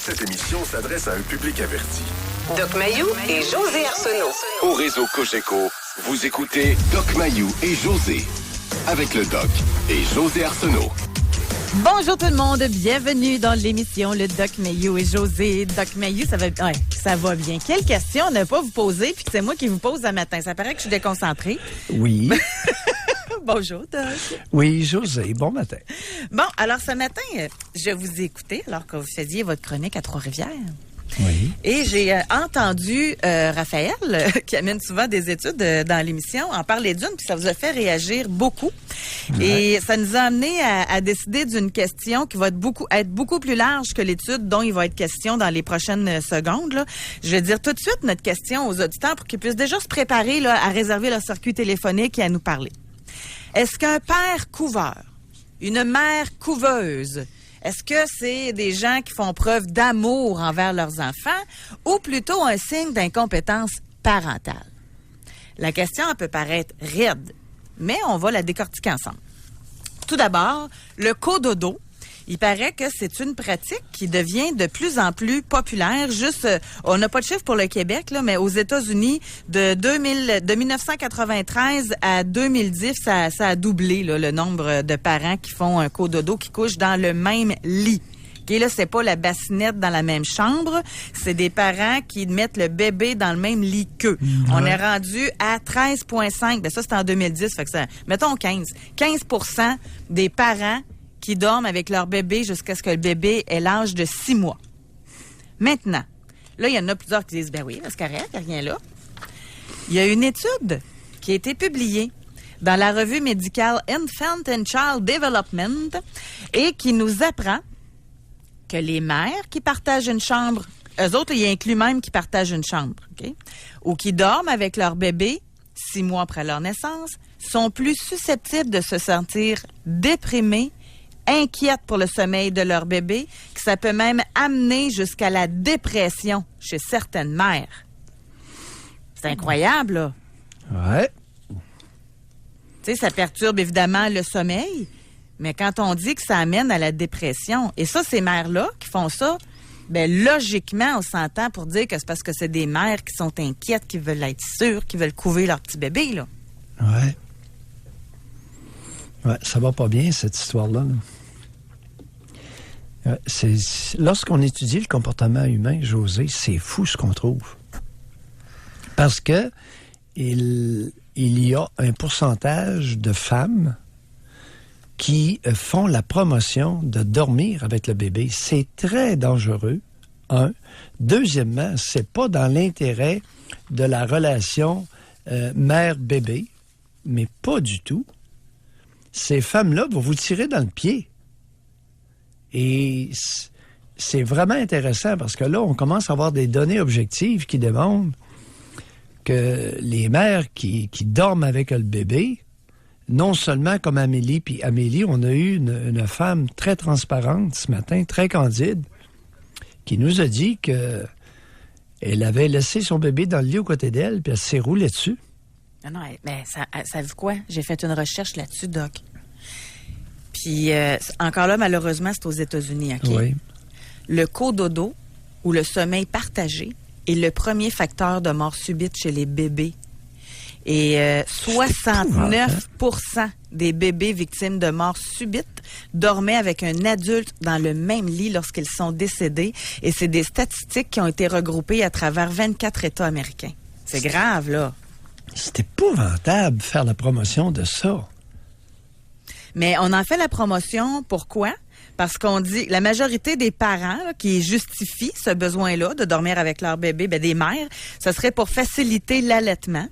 Cette émission s'adresse à un public averti. Doc Mayou et José Arsenault. Au réseau Cogeco, vous écoutez Doc Mayou et José. Avec le Doc et José Arsenault. Bonjour tout le monde, bienvenue dans l'émission Le Doc Mayou et José. Doc Mayou, ça va bien. Quelle question ne pas vous poser puis que c'est moi qui vous pose un matin? Ça paraît que je suis déconcentrée. Oui. Bonjour, Doc. Oui, José, bon matin. Bon, alors ce matin, je vous ai écouté alors que vous faisiez votre chronique à Trois-Rivières. Oui. Et j'ai entendu Raphaël, qui amène souvent des études dans l'émission, en parler d'une, puis ça vous a fait réagir beaucoup. Ouais. Et ça nous a amené à décider d'une question qui va être beaucoup plus large que l'étude dont il va être question dans les prochaines secondes. Là. Je vais dire tout de suite notre question aux auditeurs pour qu'ils puissent déjà se préparer là, à réserver leur circuit téléphonique et à nous parler. Est-ce qu'un père couveur, une mère couveuse, est-ce que c'est des gens qui font preuve d'amour envers leurs enfants ou plutôt un signe d'incompétence parentale? La question elle peut paraître raide, mais on va la décortiquer ensemble. Tout d'abord, le cododo. Il paraît que c'est une pratique qui devient de plus en plus populaire. Juste, on n'a pas de chiffre pour le Québec, là, mais aux États-Unis, de 1993 à 2010, ça a doublé là, le nombre de parents qui font un cododo, qui couchent dans le même lit. Okay, là, c'est pas la bassinette dans la même chambre, c'est des parents qui mettent le bébé dans le même lit qu'eux. Ouais. On est rendu à 13,5. Ben ça, c'était en 2010. Fait que ça, mettons 15. 15% des parents qui dorment avec leur bébé jusqu'à ce que le bébé ait l'âge de 6 mois. Maintenant, là, il y en a plusieurs qui disent, ben oui, c'est correct, il n'y a rien là. Il y a une étude qui a été publiée dans la revue médicale Infant and Child Development et qui nous apprend que les mères qui partagent une chambre, eux autres, ils incluent même qui partagent une chambre, OK? Ou qui dorment avec leur bébé 6 mois après leur naissance, sont plus susceptibles de se sentir déprimés, inquiètes pour le sommeil de leur bébé, que ça peut même amener jusqu'à la dépression chez certaines mères. C'est incroyable, là. Ouais. Tu sais, ça perturbe évidemment le sommeil, mais quand on dit que ça amène à la dépression, et ça, ces mères-là qui font ça, ben logiquement, on s'entend pour dire que c'est parce que c'est des mères qui sont inquiètes, qui veulent être sûres, qui veulent couver leur petit bébé, là. Ouais. Ouais, ça va pas bien, cette histoire-là. Lorsqu'on étudie le comportement humain, José, c'est fou ce qu'on trouve. Parce que il y a un pourcentage de femmes qui font la promotion de dormir avec le bébé. C'est très dangereux, un. Deuxièmement, c'est pas dans l'intérêt de la relation mère-bébé, mais pas du tout. Ces femmes-là vont vous tirer dans le pied. Et c'est vraiment intéressant parce que là, on commence à avoir des données objectives qui démontrent que les mères qui dorment avec le bébé, non seulement comme Amélie, puis Amélie, on a eu une femme très transparente ce matin, très candide, qui nous a dit que elle avait laissé son bébé dans le lit aux côtés d'elle, puis elle s'est roulée dessus. Non, mais ça veut quoi? J'ai fait une recherche là-dessus, Doc. Puis, encore là, malheureusement, c'est aux États-Unis, OK? Oui. Le cododo, ou le sommeil partagé, est le premier facteur de mort subite chez les bébés. Et 69% des bébés victimes de mort subite dormaient avec un adulte dans le même lit lorsqu'ils sont décédés. Et c'est des statistiques qui ont été regroupées à travers 24 États américains. C'est grave, là. C'est épouvantable de faire la promotion de ça. Mais on en fait la promotion, pourquoi? Parce qu'on dit, la majorité des parents là, qui justifient ce besoin-là de dormir avec leur bébé, ben, des mères, ce serait pour faciliter l'allaitement.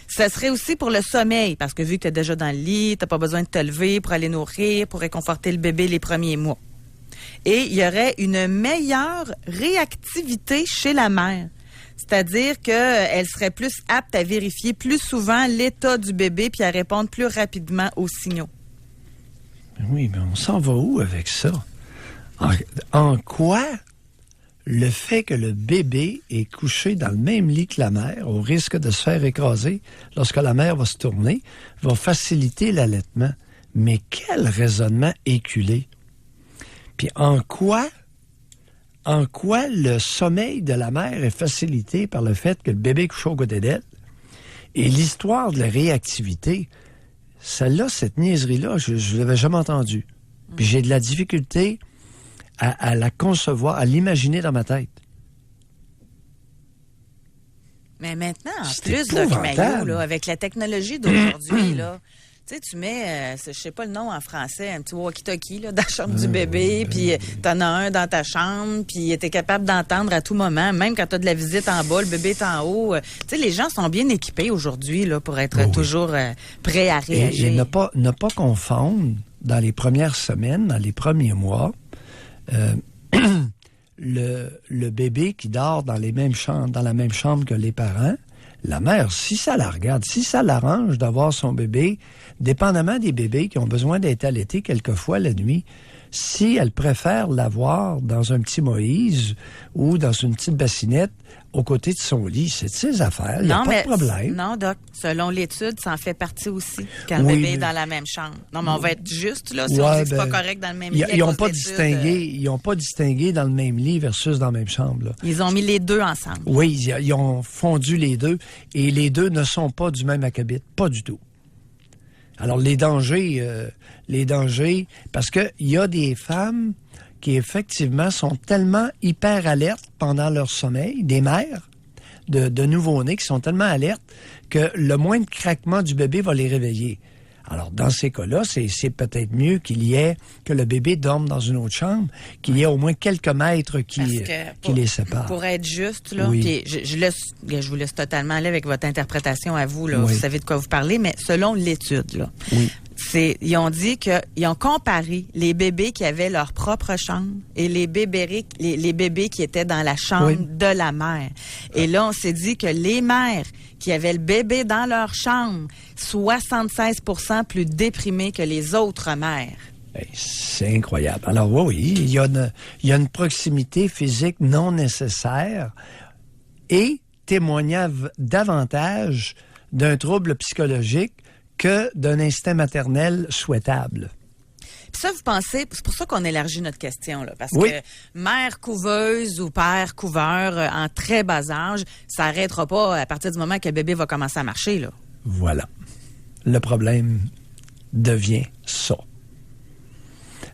Ça serait aussi pour le sommeil, parce que vu que tu es déjà dans le lit, tu n'as pas besoin de te lever pour aller nourrir, pour réconforter le bébé les premiers mois. Et il y aurait une meilleure réactivité chez la mère. C'est-à-dire qu'elle serait plus apte à vérifier plus souvent l'état du bébé puis à répondre plus rapidement aux signaux. Oui, mais on s'en va où avec ça? En quoi le fait que le bébé est couché dans le même lit que la mère, au risque de se faire écraser lorsque la mère va se tourner, va faciliter l'allaitement? Mais quel raisonnement éculé! Puis en quoi en quoi le sommeil de la mère est facilité par le fait que le bébé couche aux côtés d'elle. Et l'histoire de la réactivité, celle-là, cette niaiserie-là, je ne l'avais jamais entendue. Puis j'ai de la difficulté à la concevoir, à l'imaginer dans ma tête. Mais maintenant, en C'est plus, épouvantable. Doc Mayo, avec la technologie d'aujourd'hui, là, tu sais, tu mets, je sais pas le nom en français, un petit walkie-talkie là, dans la chambre du bébé, puis t'en as un dans ta chambre, puis t'es capable d'entendre à tout moment, même quand t'as de la visite en bas, le bébé est en haut. Tu sais, les gens sont bien équipés aujourd'hui là pour être toujours prêts à réagir. Et ne pas confondre, dans les premières semaines, dans les premiers mois, le bébé qui dort dans la même chambre que les parents, la mère, si ça la regarde, si ça l'arrange d'avoir son bébé, dépendamment des bébés qui ont besoin d'être allaités quelquefois la nuit, si elle préfère l'avoir dans un petit Moïse ou dans une petite bassinette aux côtés de son lit, c'est de ses affaires, il n'y a pas de problème. Non, Doc, selon l'étude, ça en fait partie aussi, quand le bébé est dans la même chambre. Non, mais on va être juste, là, si on dit que c'est pas correct dans le même lit. Ils n'ont pas distingué dans le même lit versus dans la même chambre. Là. Ils ont mis les deux ensemble. Oui, ils ont fondu les deux, et les deux ne sont pas du même acabit, pas du tout. Alors, les dangers, parce qu'il y a des femmes qui, effectivement, sont tellement hyper alertes pendant leur sommeil, des mères de nouveau-nés qui sont tellement alertes que le moindre craquement du bébé va les réveiller. Alors, dans ces cas-là, c'est peut-être mieux que le bébé dorme dans une autre chambre, qu'il y ait au moins quelques mètres qui les séparent. Pour être juste, là, oui. puis je vous laisse totalement aller avec votre interprétation à vous, là, oui. Vous savez de quoi vous parlez, mais selon l'étude, là, oui. Ils ont dit qu'ils ont comparé les bébés qui avaient leur propre chambre et les bébés qui étaient dans la chambre de la mère. Et là, on s'est dit que les mères qui avaient le bébé dans leur chambre, 76% plus déprimées que les autres mères. C'est incroyable. Alors oui, il y a une proximité physique non nécessaire et témoignait davantage d'un trouble psychologique que d'un instinct maternel souhaitable. Puis ça, vous pensez, c'est pour ça qu'on élargit notre question, là, parce que mère couveuse ou père couveur en très bas âge, ça n'arrêtera pas à partir du moment que le bébé va commencer à marcher, là. Voilà. Le problème devient ça.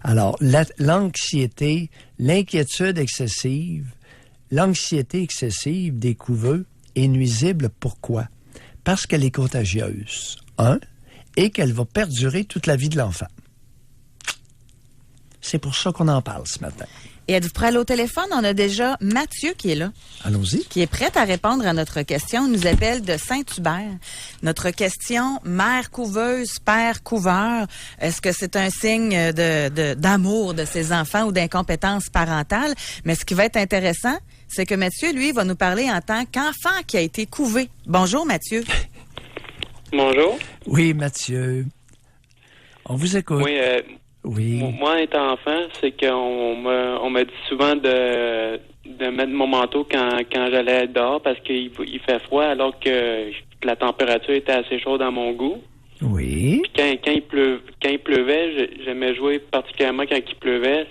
Alors, l'anxiété, l'inquiétude excessive, l'anxiété excessive des couveux est nuisible. Pourquoi? Parce qu'elle est contagieuse. Et qu'elle va perdurer toute la vie de l'enfant. C'est pour ça qu'on en parle ce matin. Et êtes-vous prêt à aller au téléphone? On a déjà Mathieu qui est là. Allons-y. Qui est prêt à répondre à notre question. Il nous appelle de Saint-Hubert. Notre question, mère couveuse, père couveur, est-ce que c'est un signe d'amour de ses enfants ou d'incompétence parentale? Mais ce qui va être intéressant, c'est que Mathieu, lui, va nous parler en tant qu'enfant qui a été couvé. Bonjour, Mathieu. Bonjour. Oui, Mathieu. On vous écoute. Oui. Moi, étant enfant, c'est qu'on m'a dit souvent de mettre mon manteau quand j'allais être dehors parce qu'il fait froid alors que la température était assez chaude à mon goût. Oui. Puis quand il pleuvait, j'aimais jouer particulièrement quand il pleuvait.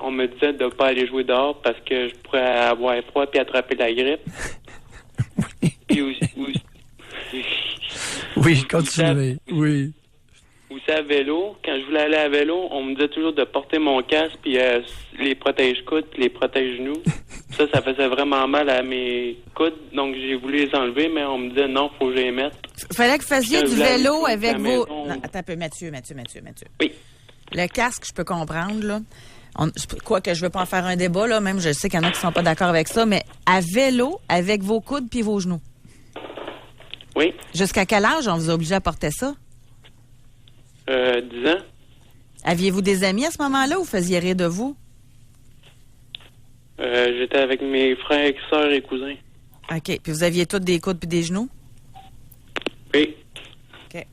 On me disait de ne pas aller jouer dehors parce que je pourrais avoir froid puis attraper la grippe. Oui. Oui, continuez. Oui. Aussi à vélo, quand je voulais aller à vélo, on me disait toujours de porter mon casque puis les protège-coudes puis les protège-genoux. Ça faisait vraiment mal à mes coudes, donc j'ai voulu les enlever, mais on me disait non, faut que je les mette. Fallait que vous fassiez du vélo avec vos... Non, attends un peu, Mathieu. Oui. Le casque, je peux comprendre, là. Quoique je veux pas en faire un débat, là, même je sais qu'il y en a qui sont pas d'accord avec ça, mais à vélo, avec vos coudes puis vos genoux. Oui. Jusqu'à quel âge on vous a obligé à porter ça? 10 ans. Aviez-vous des amis à ce moment-là ou faisiez rire de vous? J'étais avec mes frères, sœurs et cousins. OK. Puis vous aviez tous des coudes puis des genoux? Oui. OK.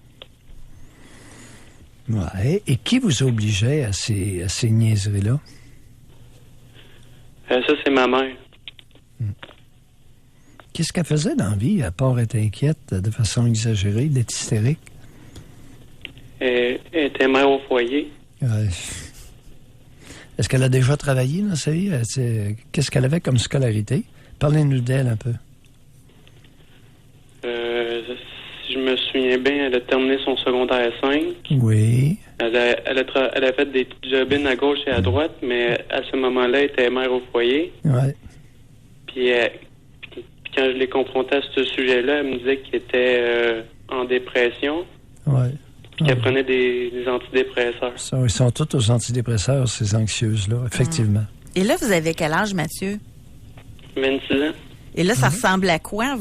Ouais. Et qui vous obligeait à ces niaiseries-là? Ça, c'est ma mère. Qu'est-ce qu'elle faisait dans la vie, à part être inquiète de façon exagérée, d'être hystérique? Elle était mère au foyer. Ouais. Est-ce qu'elle a déjà travaillé dans sa vie? Qu'est-ce qu'elle avait comme scolarité? Parlez-nous d'elle un peu. Si je me souviens bien, elle a terminé son secondaire 5. Oui. Elle a fait des petites jobines à gauche et à droite, mais à ce moment-là, elle était mère au foyer. Ouais. Puis quand je l'ai confrontée à ce sujet-là, elle me disait qu'elle était en dépression. Ouais. Puis qu'elle prenait des antidépresseurs. Ça, ils sont tous aux antidépresseurs, ces anxieuses-là, effectivement. Et là, vous avez quel âge, Mathieu? 26 ans. Et là, ça ressemble à quoi,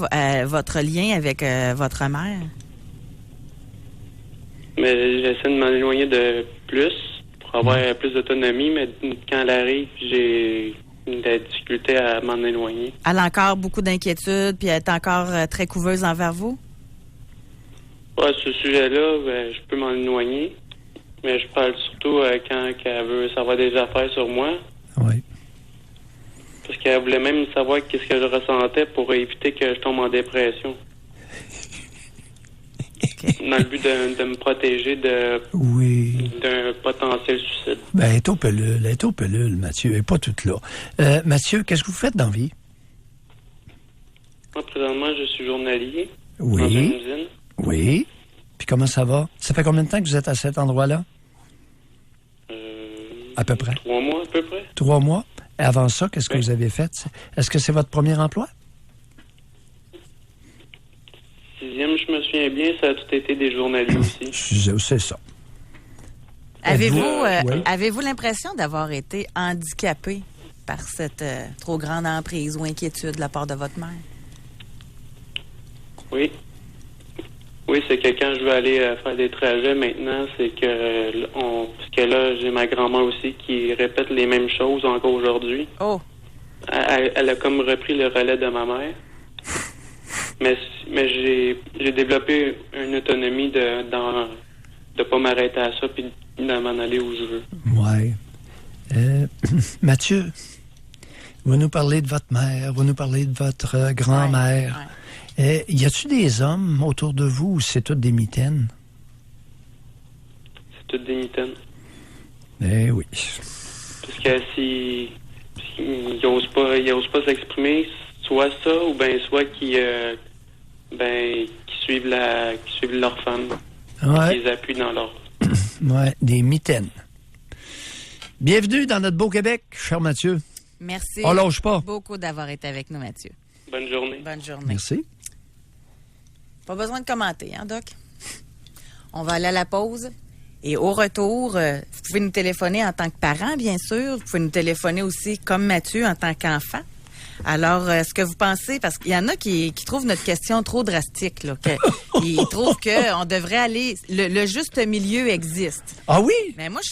votre lien avec votre mère? Mais j'essaie de m'en éloigner de plus pour avoir plus d'autonomie, mais quand elle arrive, j'ai de la difficulté à m'en éloigner. Elle a encore beaucoup d'inquiétudes, puis elle est encore très couveuse envers vous? Ouais, ce sujet-là, je peux m'en éloigner, mais je parle surtout quand elle veut savoir des affaires sur moi. Oui. Parce qu'elle voulait même savoir qu'est-ce que je ressentais pour éviter que je tombe en dépression. Okay. Dans le but de me protéger d'un potentiel suicide. Ben, elle est aux pelules, Mathieu. Elle n'est pas toute là. Mathieu, qu'est-ce que vous faites dans la vie? Moi, présentement, je suis journalier dans Oui. une usine. Oui. Puis comment ça va? Ça fait combien de temps que vous êtes à cet endroit-là? À peu près. 3 mois, à peu près. 3 mois. Et avant ça, qu'est-ce que vous avez fait? Est-ce que c'est votre premier emploi? 6e, je me souviens bien, ça a tout été des journaliers aussi. C'est ça. Avez-vous l'impression d'avoir été handicapé par cette trop grande emprise ou inquiétude de la part de votre mère? Oui. Oui, c'est que quand je veux aller faire des trajets maintenant, c'est que parce que là, j'ai ma grand-mère aussi qui répète les mêmes choses encore aujourd'hui. Oh. Elle a comme repris le relais de ma mère. Mais j'ai développé une autonomie de pas m'arrêter à ça puis de m'en aller où je veux. Oui. Mathieu, vous nous parlez de votre mère, vous nous parlez de votre grand-mère. Ouais. Y a-tu des hommes autour de vous ou c'est toutes des mitaines? C'est toutes des mitaines. Eh oui. Parce que s'ils n'osent pas s'exprimer, soit ça ou bien soit qui suivent leur femme. Ouais. Qui les appuient dans leur... Ouais, des mitaines. Bienvenue dans notre beau Québec, cher Mathieu. Merci. On lâche pas. Beaucoup d'avoir été avec nous, Mathieu. Bonne journée. Bonne journée. Merci. Pas besoin de commenter, hein, Doc? On va aller à la pause. Et au retour, vous pouvez nous téléphoner en tant que parent, bien sûr. Vous pouvez nous téléphoner aussi, comme Mathieu, en tant qu'enfant. Alors, ce que vous pensez, parce qu'il y en a qui trouvent notre question trop drastique, là, ils trouvent qu'on devrait aller... Le juste milieu existe. Ah oui? Mais moi,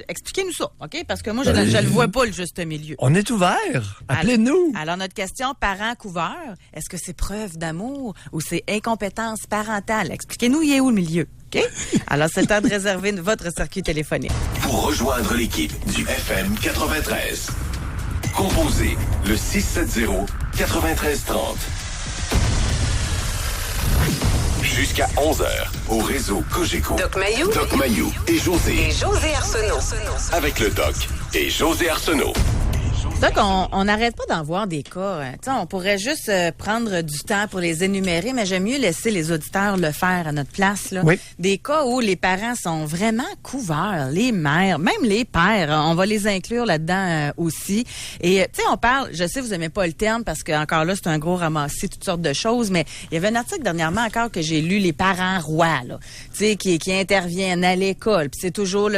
expliquez-nous ça, OK? Parce que moi, je le vois pas, le juste milieu. On est ouvert. Appelez-nous. Alors, notre question, parent couvert, est-ce que c'est preuve d'amour ou c'est incompétence parentale? Expliquez-nous, il est où le milieu? OK? Alors, c'est le temps de réserver votre circuit téléphonique. Pour rejoindre l'équipe du FM 93, composez le 670-9330. Jusqu'à 11h, au réseau Cogeco. Doc Mayou et José. Et José Arsenault. Avec le Doc et José Arsenault. Donc, on n'arrête pas d'en voir des cas. On pourrait juste prendre du temps pour les énumérer, mais j'aime mieux laisser les auditeurs le faire à notre place. Là. Oui. Des cas où les parents sont vraiment couverts, les mères, même les pères. On va les inclure là-dedans aussi. Et, tu sais, on parle, je sais, vous aimez pas le terme parce que encore là, c'est un gros ramassis, toutes sortes de choses, mais il y avait un article dernièrement encore que j'ai lu, les parents rois, là, tu sais, qui interviennent à l'école. Puis c'est toujours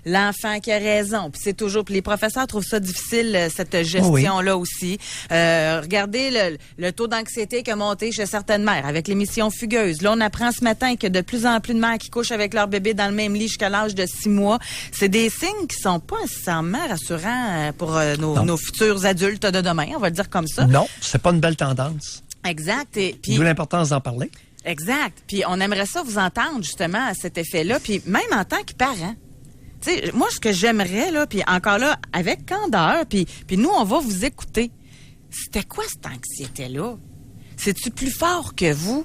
l'enfant qui a raison. Puis c'est toujours, puis les professeurs trouvent ça difficile, cette gestion-là aussi. Regardez le taux d'anxiété qui a monté chez certaines mères avec l'émission Fugueuse. Là, on apprend ce matin que de plus en plus de mères qui couchent avec leur bébé dans le même lit jusqu'à l'âge de 6 mois. C'est des signes qui sont pas nécessairement rassurants pour nos futurs adultes de demain, on va le dire comme ça. Non, c'est pas une belle tendance. Exact. Et puis, d'où l'importance d'en parler. Exact. Puis on aimerait ça vous entendre justement à cet effet-là. Puis même en tant que parent. Tu sais, moi, ce que j'aimerais, là, puis encore là, avec candeur, puis nous, on va vous écouter. C'était quoi cette anxiété-là? C'est-tu plus fort que vous?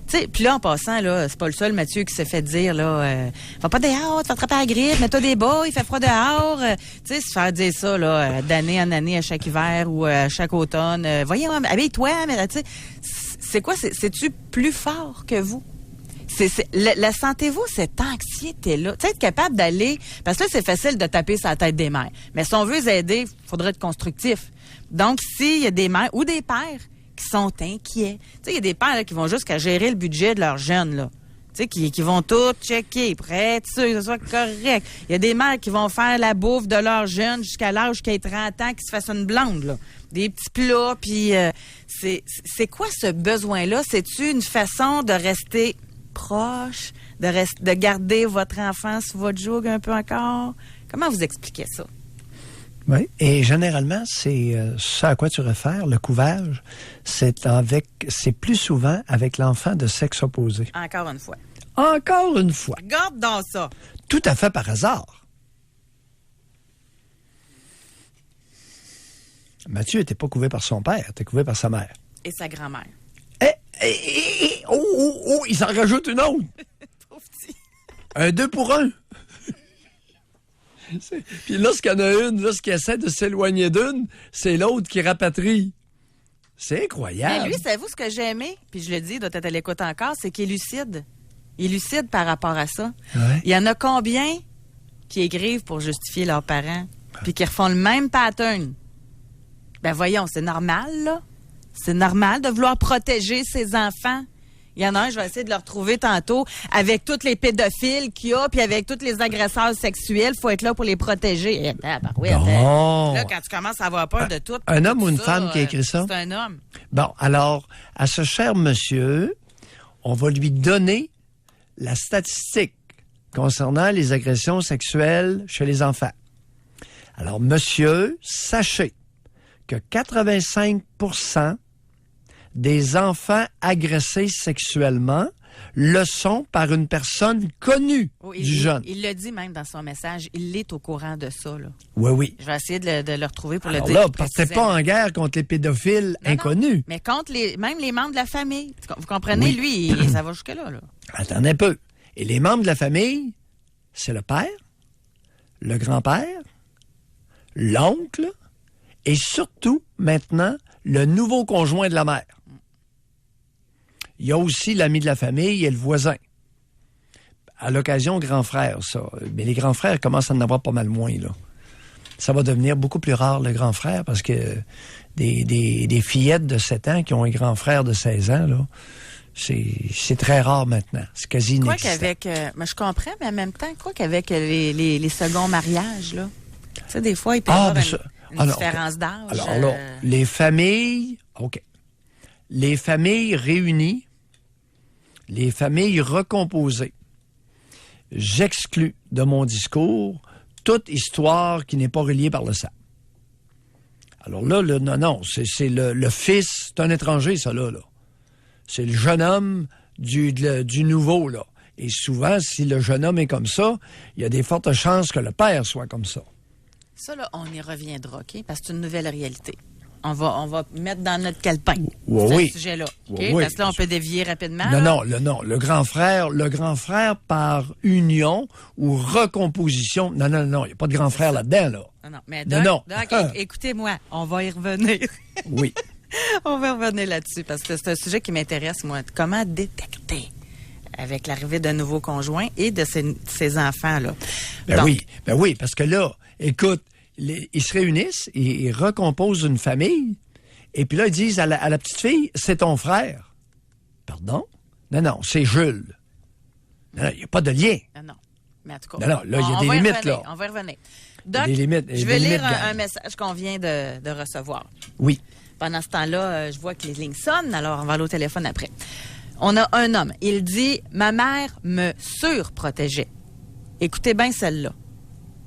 Tu sais, puis là, en passant, là, c'est pas le seul Mathieu qui s'est fait dire, là, va pas dehors, tu vas attraper la grippe, mets-toi des bas, il fait froid dehors. Tu sais, se faire dire ça, là, d'année en année, à chaque hiver ou à chaque automne. Voyons, habille-toi, mais tu sais, c'est quoi? C'est-tu plus fort que vous? La sentez-vous cette anxiété-là? Tu sais, être capable d'aller... Parce que là, c'est facile de taper sur la tête des mères. Mais si on veut les aider, il faudrait être constructif. Donc, s'il y a des mères ou des pères qui sont inquiets. Tu sais, il y a des pères là, qui vont jusqu'à gérer le budget de leurs jeunes, là. Tu sais, qui vont tout checker, prêts, que ce soit correct. Il y a des mères qui vont faire la bouffe de leurs jeunes jusqu'à l'âge qu'il ait 30 ans, qu'ils se fassent une blonde, là. Des petits plats, puis c'est quoi ce besoin-là? C'est-tu une façon de rester proche, de garder votre enfant sous votre joug un peu encore? Comment vous expliquez ça? Oui, et généralement, c'est ça à quoi tu réfères, le couvage, c'est plus souvent avec l'enfant de sexe opposé. Encore une fois. Encore une fois. Regarde dans ça. Tout à fait par hasard. Mathieu n'était pas couvé par son père, il était couvé par sa mère. Et sa grand-mère. Il s'en rajoute une autre. Pauvre petit. Un 2 pour 1. Puis lorsqu'il y en a une, lorsqu'il essaie de s'éloigner d'une, c'est l'autre qui rapatrie. C'est incroyable. Mais lui, savez-vous ce que j'ai aimé? Puis je le dis, il doit être à l'écoute encore, c'est qu'il est lucide. Il est lucide par rapport à ça. Ouais. Il y en a combien qui écrivent pour justifier leurs parents, puis qui refont le même pattern? Ben voyons, c'est normal, là. C'est normal de vouloir protéger ses enfants. Il y en a un, je vais essayer de le retrouver tantôt, avec tous les pédophiles qu'il y a, puis avec tous les agresseurs sexuels, il faut être là pour les protéger. Bon. Là, quand tu commences à avoir peur de tout... Un homme tout ou une ça, femme qui a écrit ça? C'est un homme. Bon, alors, à ce cher monsieur, on va lui donner la statistique concernant les agressions sexuelles chez les enfants. Alors, monsieur, sachez que 85% des enfants agressés sexuellement le sont par une personne connue du jeune. Il le dit même dans son message. Il est au courant de ça, là. Oui. Je vais essayer de le retrouver pour alors le dire. là, partez pas en guerre contre les pédophiles inconnus. Non, mais contre même les membres de la famille. Vous comprenez? Oui. Lui, ça va jusque-là, là. Attendez un peu. Et les membres de la famille, c'est le père, le grand-père, l'oncle et surtout, maintenant, le nouveau conjoint de la mère. Il y a aussi l'ami de la famille et le voisin. À l'occasion, grand frère, ça. Mais les grands frères commencent à en avoir pas mal moins, là. Ça va devenir beaucoup plus rare, le grand frère, parce que des fillettes de 7 ans qui ont un grand frère de 16 ans, là, c'est très rare maintenant. C'est quasi inexistant. Mais je comprends, mais en même temps, quoi qu'avec les seconds mariages, là, tu sais, des fois, il peut y avoir une différence d'âge. Alors là, les familles, OK. Les familles réunies, les familles recomposées. J'exclus de mon discours toute histoire qui n'est pas reliée par le sang. Alors là, c'est le fils, c'est un étranger, ça, là. C'est le jeune homme du nouveau, là. Et souvent, si le jeune homme est comme ça, il y a des fortes chances que le père soit comme ça. Ça, là, on y reviendra, OK? Parce que c'est une nouvelle réalité. On va mettre dans notre calepin ce sujet-là. Okay? Oui, parce que là, on peut dévier rapidement. Non. Le grand frère par union ou recomposition. Non. Il n'y a pas de grand frère là-dedans, là. Non. Mais donc, écoutez-moi, on va y revenir. Oui. On va revenir là-dessus parce que c'est un sujet qui m'intéresse, moi. Comment détecter avec l'arrivée d'un nouveau conjoint et de ces enfants-là? Ben oui, parce que là, écoute, ils se réunissent, ils recomposent une famille, et puis là, ils disent à la petite fille, c'est ton frère. Pardon? Non, c'est Jules. Non, il n'y a pas de lien. Non. Mais en tout cas, là, il y a des limites, là. On va y revenir. Doc, je vais lire un message qu'on vient de recevoir. Oui. Pendant ce temps-là, je vois que les lignes sonnent, alors on va aller au téléphone après. On a un homme. Il dit « Ma mère me surprotégeait. » Écoutez bien celle-là.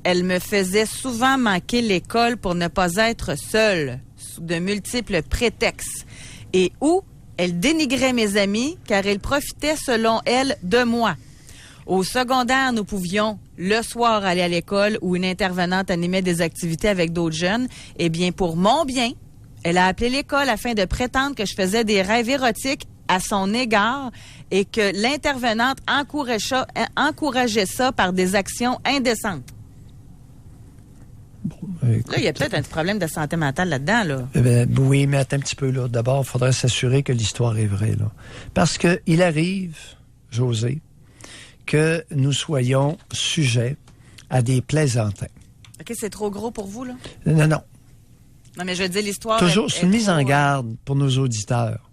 Elle me faisait souvent manquer l'école pour ne pas être seule, sous de multiples prétextes. Et où elle dénigrait mes amis, car elle profitait, selon elle, de moi. Au secondaire, nous pouvions, le soir, aller à l'école où une intervenante animait des activités avec d'autres jeunes. Eh bien, pour mon bien, elle a appelé l'école afin de prétendre que je faisais des rêves érotiques à son égard et que l'intervenante encourageait ça par des actions indécentes. Écoute, Là, il y a peut-être un problème de santé mentale là-dedans, là. Oui, mais attends un petit peu, là. D'abord, il faudrait s'assurer que l'histoire est vraie, là. Parce qu'il arrive, José, que nous soyons sujets à des plaisantins. OK, c'est trop gros pour vous, là? Non. Non, mais je veux dire, l'histoire... Toujours, c'est une mise en trop, garde pour nos auditeurs.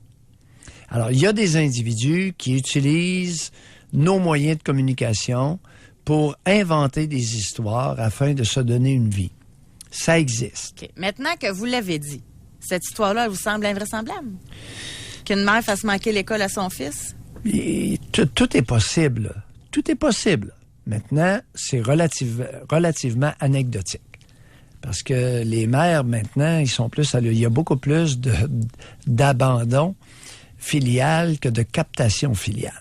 Alors, il y a des individus qui utilisent nos moyens de communication pour inventer des histoires afin de se donner une vie. Ça existe. OK. Maintenant que vous l'avez dit, cette histoire-là, elle vous semble invraisemblable? Qu'une mère fasse manquer l'école à son fils? Et tout est possible. Tout est possible. Maintenant, c'est relativement anecdotique. Parce que les mères, maintenant, ils sont plus... Il y a beaucoup plus d'abandon filial que de captation filiale.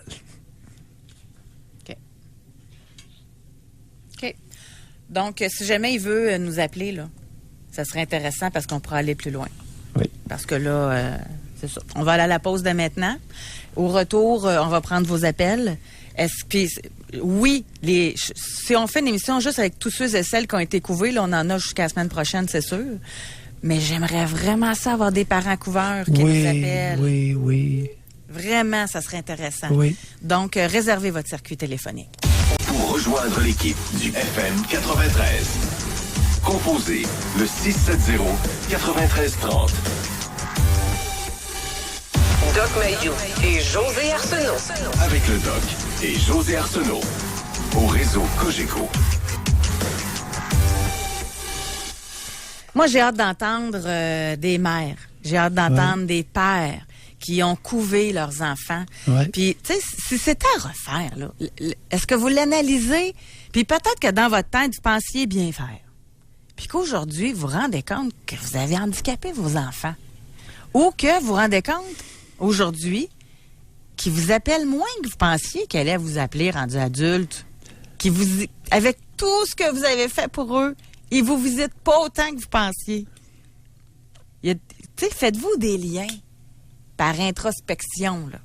OK. Donc, si jamais il veut nous appeler, là, ça serait intéressant parce qu'on pourra aller plus loin. Oui. Parce que là, c'est ça. On va aller à la pause de maintenant. Au retour, on va prendre vos appels. Oui, si on fait une émission juste avec tous ceux et celles qui ont été couvés, là, on en a jusqu'à la semaine prochaine, c'est sûr. Mais j'aimerais vraiment ça avoir des parents couverts qui nous appellent. Oui. Vraiment, ça serait intéressant. Oui. Donc, réservez votre circuit téléphonique. Pour rejoindre l'équipe du FM 93, composez le 670-9330. Doc Mayou et José Arsenault. Avec le Doc et José Arsenault. Au réseau Cogeco. Moi, j'ai hâte d'entendre des mères. J'ai hâte d'entendre des pères qui ont couvé leurs enfants. Ouais. Puis, tu sais, si c'était à refaire, là, est-ce que vous l'analysez? Puis peut-être que dans votre tête, vous pensiez bien faire. Puis qu'aujourd'hui, vous vous rendez compte que vous avez handicapé vos enfants. Ou que vous vous rendez compte, aujourd'hui, qu'ils vous appellent moins que vous pensiez qu'elle allait vous appeler rendu adulte. Avec tout ce que vous avez fait pour eux, ils vous visitent pas autant que vous pensiez. Tu sais, faites-vous des liens par introspection, là.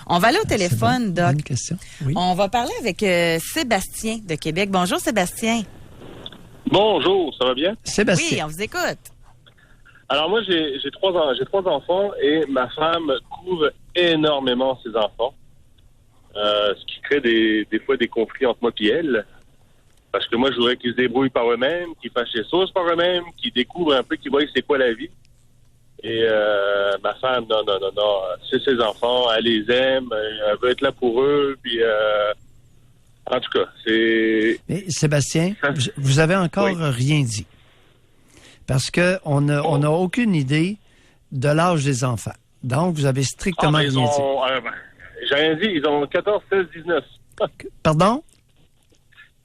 On va aller au téléphone, Doc. Bonne question. Oui. On va parler avec Sébastien de Québec. Bonjour, Sébastien. Bonjour, ça va bien? Sébastien. Oui, on vous écoute. Alors moi, j'ai trois enfants et ma femme couvre énormément ses enfants, ce qui crée des fois des conflits entre moi et elle. Parce que moi, je voudrais qu'ils se débrouillent par eux-mêmes, qu'ils fassent les choses par eux-mêmes, qu'ils découvrent un peu, qu'ils voient c'est quoi la vie. Et ma femme, non, c'est ses enfants, elle les aime, elle veut être là pour eux, puis en tout cas, c'est... Mais Sébastien, vous avez encore rien dit. Parce qu'on n'a aucune idée de l'âge des enfants. Donc, vous avez strictement rien dit. J'ai rien dit, ils ont 14, 16, 19. Pardon?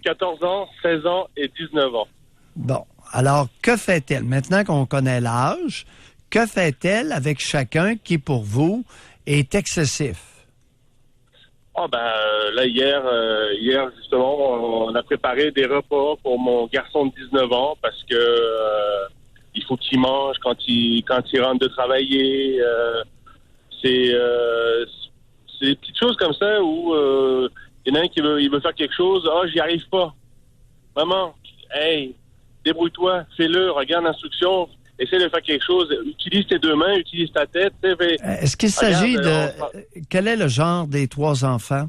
14 ans, 16 ans et 19 ans. Bon, alors, que fait-elle? Maintenant qu'on connaît l'âge, que fait-elle avec chacun qui, pour vous, est excessif? Là, hier, justement, on a préparé des repas pour mon garçon de 19 ans parce que il faut qu'il mange quand il rentre de travailler. C'est des petites choses comme ça où il y en a un qui veut faire quelque chose. J'y arrive pas. Maman, hey, débrouille-toi, fais-le, regarde l'instruction, essaie de faire quelque chose. Utilise tes deux mains, utilise ta tête. Est-ce qu'il s'agit Quel est le genre des trois enfants?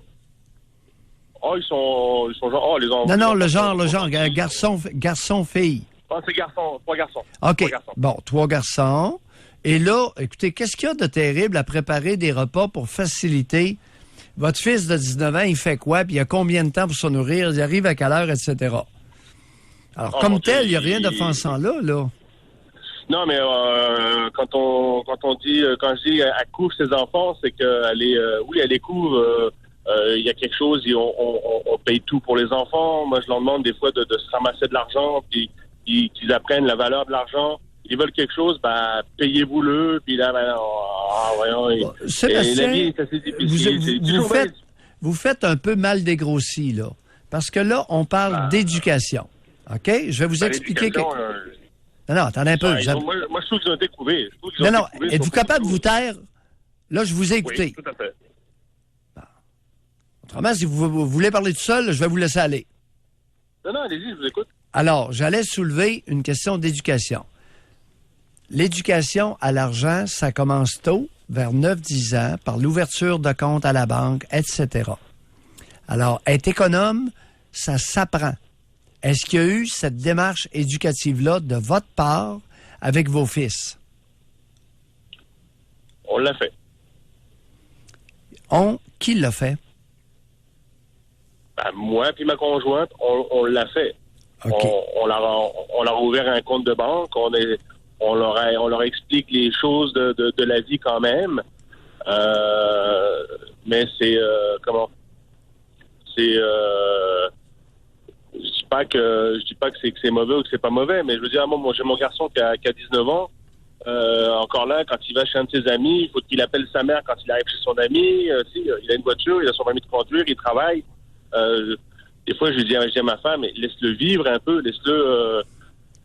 Ils sont genre... les enfants... Non, le genre, garçon-fille. C'est garçon, 3 garçons. OK, 3 garçons. Bon, 3 garçons. Et là, écoutez, qu'est-ce qu'il y a de terrible à préparer des repas pour faciliter? Votre fils de 19 ans, il fait quoi? Puis il y a combien de temps pour se nourrir? Il arrive à quelle heure, etc.? Alors, comme tel, il n'y a rien d'offensant là. Non, mais quand je dis elle couvre ses enfants, c'est qu'elle est, elle les couvre. Il y a quelque chose, on paye tout pour les enfants. Moi, je leur demande des fois de se ramasser de l'argent, puis qu'ils apprennent la valeur de l'argent. Ils veulent quelque chose, payez-vous-le. Puis là, voyons. Sébastien, la vie, c'est assez difficile. vous faites un peu mal dégrossi, là. Parce que là, on parle d'éducation. OK? Je vais vous expliquer Non, attendez un peu. Moi, je trouve qu'ils ont été couvés. Non, êtes-vous capable de vous taire? Là, je vous ai écouté. Oui, tout à fait. Autrement, si vous voulez parler tout seul, je vais vous laisser aller. Non, allez-y, je vous écoute. Alors, j'allais soulever une question d'éducation. L'éducation à l'argent, ça commence tôt, vers 9-10 ans, par l'ouverture de compte à la banque, etc. Alors, être économe, ça s'apprend. Est-ce qu'il y a eu cette démarche éducative-là de votre part avec vos fils? On l'a fait. Qui l'a fait? Ben, moi et ma conjointe, on l'a fait. OK. On leur a ouvert un compte de banque. On leur explique les choses de la vie quand même. Mais c'est je dis pas que c'est mauvais ou que c'est pas mauvais, mais je veux dire, moi j'ai mon garçon qui a 19 ans. Encore là, quand il va chez un de ses amis, il faut qu'il appelle sa mère quand il arrive chez son ami. Il a une voiture, il a son permis de conduire, il travaille. Des fois, je dis à ma femme, laisse-le vivre un peu, laisse-le.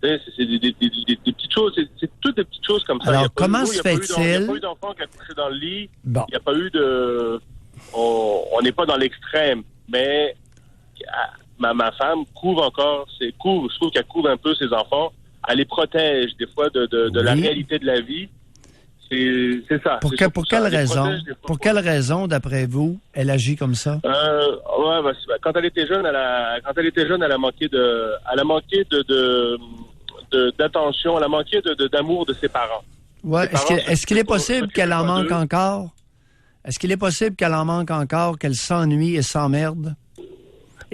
C'est des petites choses, c'est toutes des petites choses comme ça. Alors, comment se fait-il? Il n'y a pas eu d'enfant qui a couché dans le lit. Bon. Il n'y a pas eu de. On n'est pas dans l'extrême, mais ma femme couvre encore, je trouve qu'elle couvre un peu ses enfants. Elle les protège des fois de la réalité de la vie. C'est ça. Pour quelle raison? Pour quelle raison, d'après vous, elle agit comme ça? Quand elle était jeune, elle a manqué d'attention, elle a manqué d'amour de ses parents. Ouais. Est-ce qu'il est possible qu'elle en manque encore? Est-ce qu'il est possible qu'elle en manque encore, qu'elle s'ennuie et s'emmerde?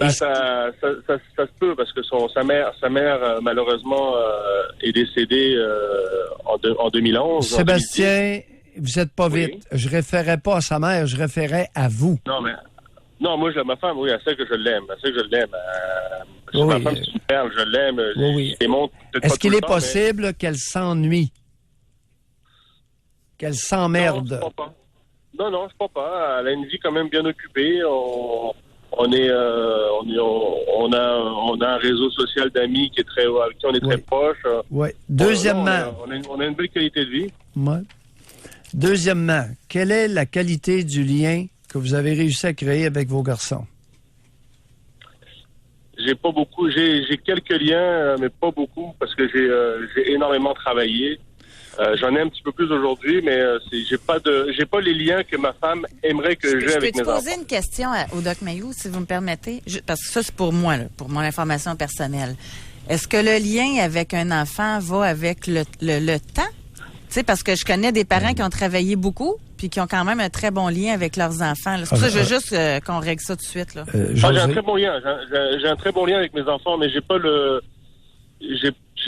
Ça se peut parce que sa mère malheureusement est décédée en 2011. Sébastien, vous n'êtes pas vite. Oui. Je référais pas à sa mère, je référais à vous. Non, moi, ma femme, oui, elle sait que je l'aime. Oui. Ma femme, c'est super, je l'aime. Oui. Est-ce qu'il est possible qu'elle s'ennuie? Qu'elle s'emmerde? Non, je crois pas. Non, je crois pas. Elle a une vie quand même bien occupée. On a un réseau social d'amis avec qui on est très proches. Oui. Deuxièmement. On a une belle qualité de vie. Ouais. Deuxièmement, quelle est la qualité du lien que vous avez réussi à créer avec vos garçons? J'ai pas beaucoup. J'ai quelques liens, mais pas beaucoup, parce que j'ai énormément travaillé. J'en ai un petit peu plus aujourd'hui, mais j'ai pas les liens que ma femme aimerait que j'ai avec mes enfants. Je peux te poser une question au Doc Mayou, si vous me permettez? Parce que ça, c'est pour moi, pour mon information personnelle. Est-ce que le lien avec un enfant va avec le temps? Tu sais, parce que je connais des parents qui ont travaillé beaucoup, puis qui ont quand même un très bon lien avec leurs enfants. C'est pour ça que je veux juste qu'on règle ça tout de suite. Là. J'ai un très bon lien. J'ai un très bon lien avec mes enfants, mais j'ai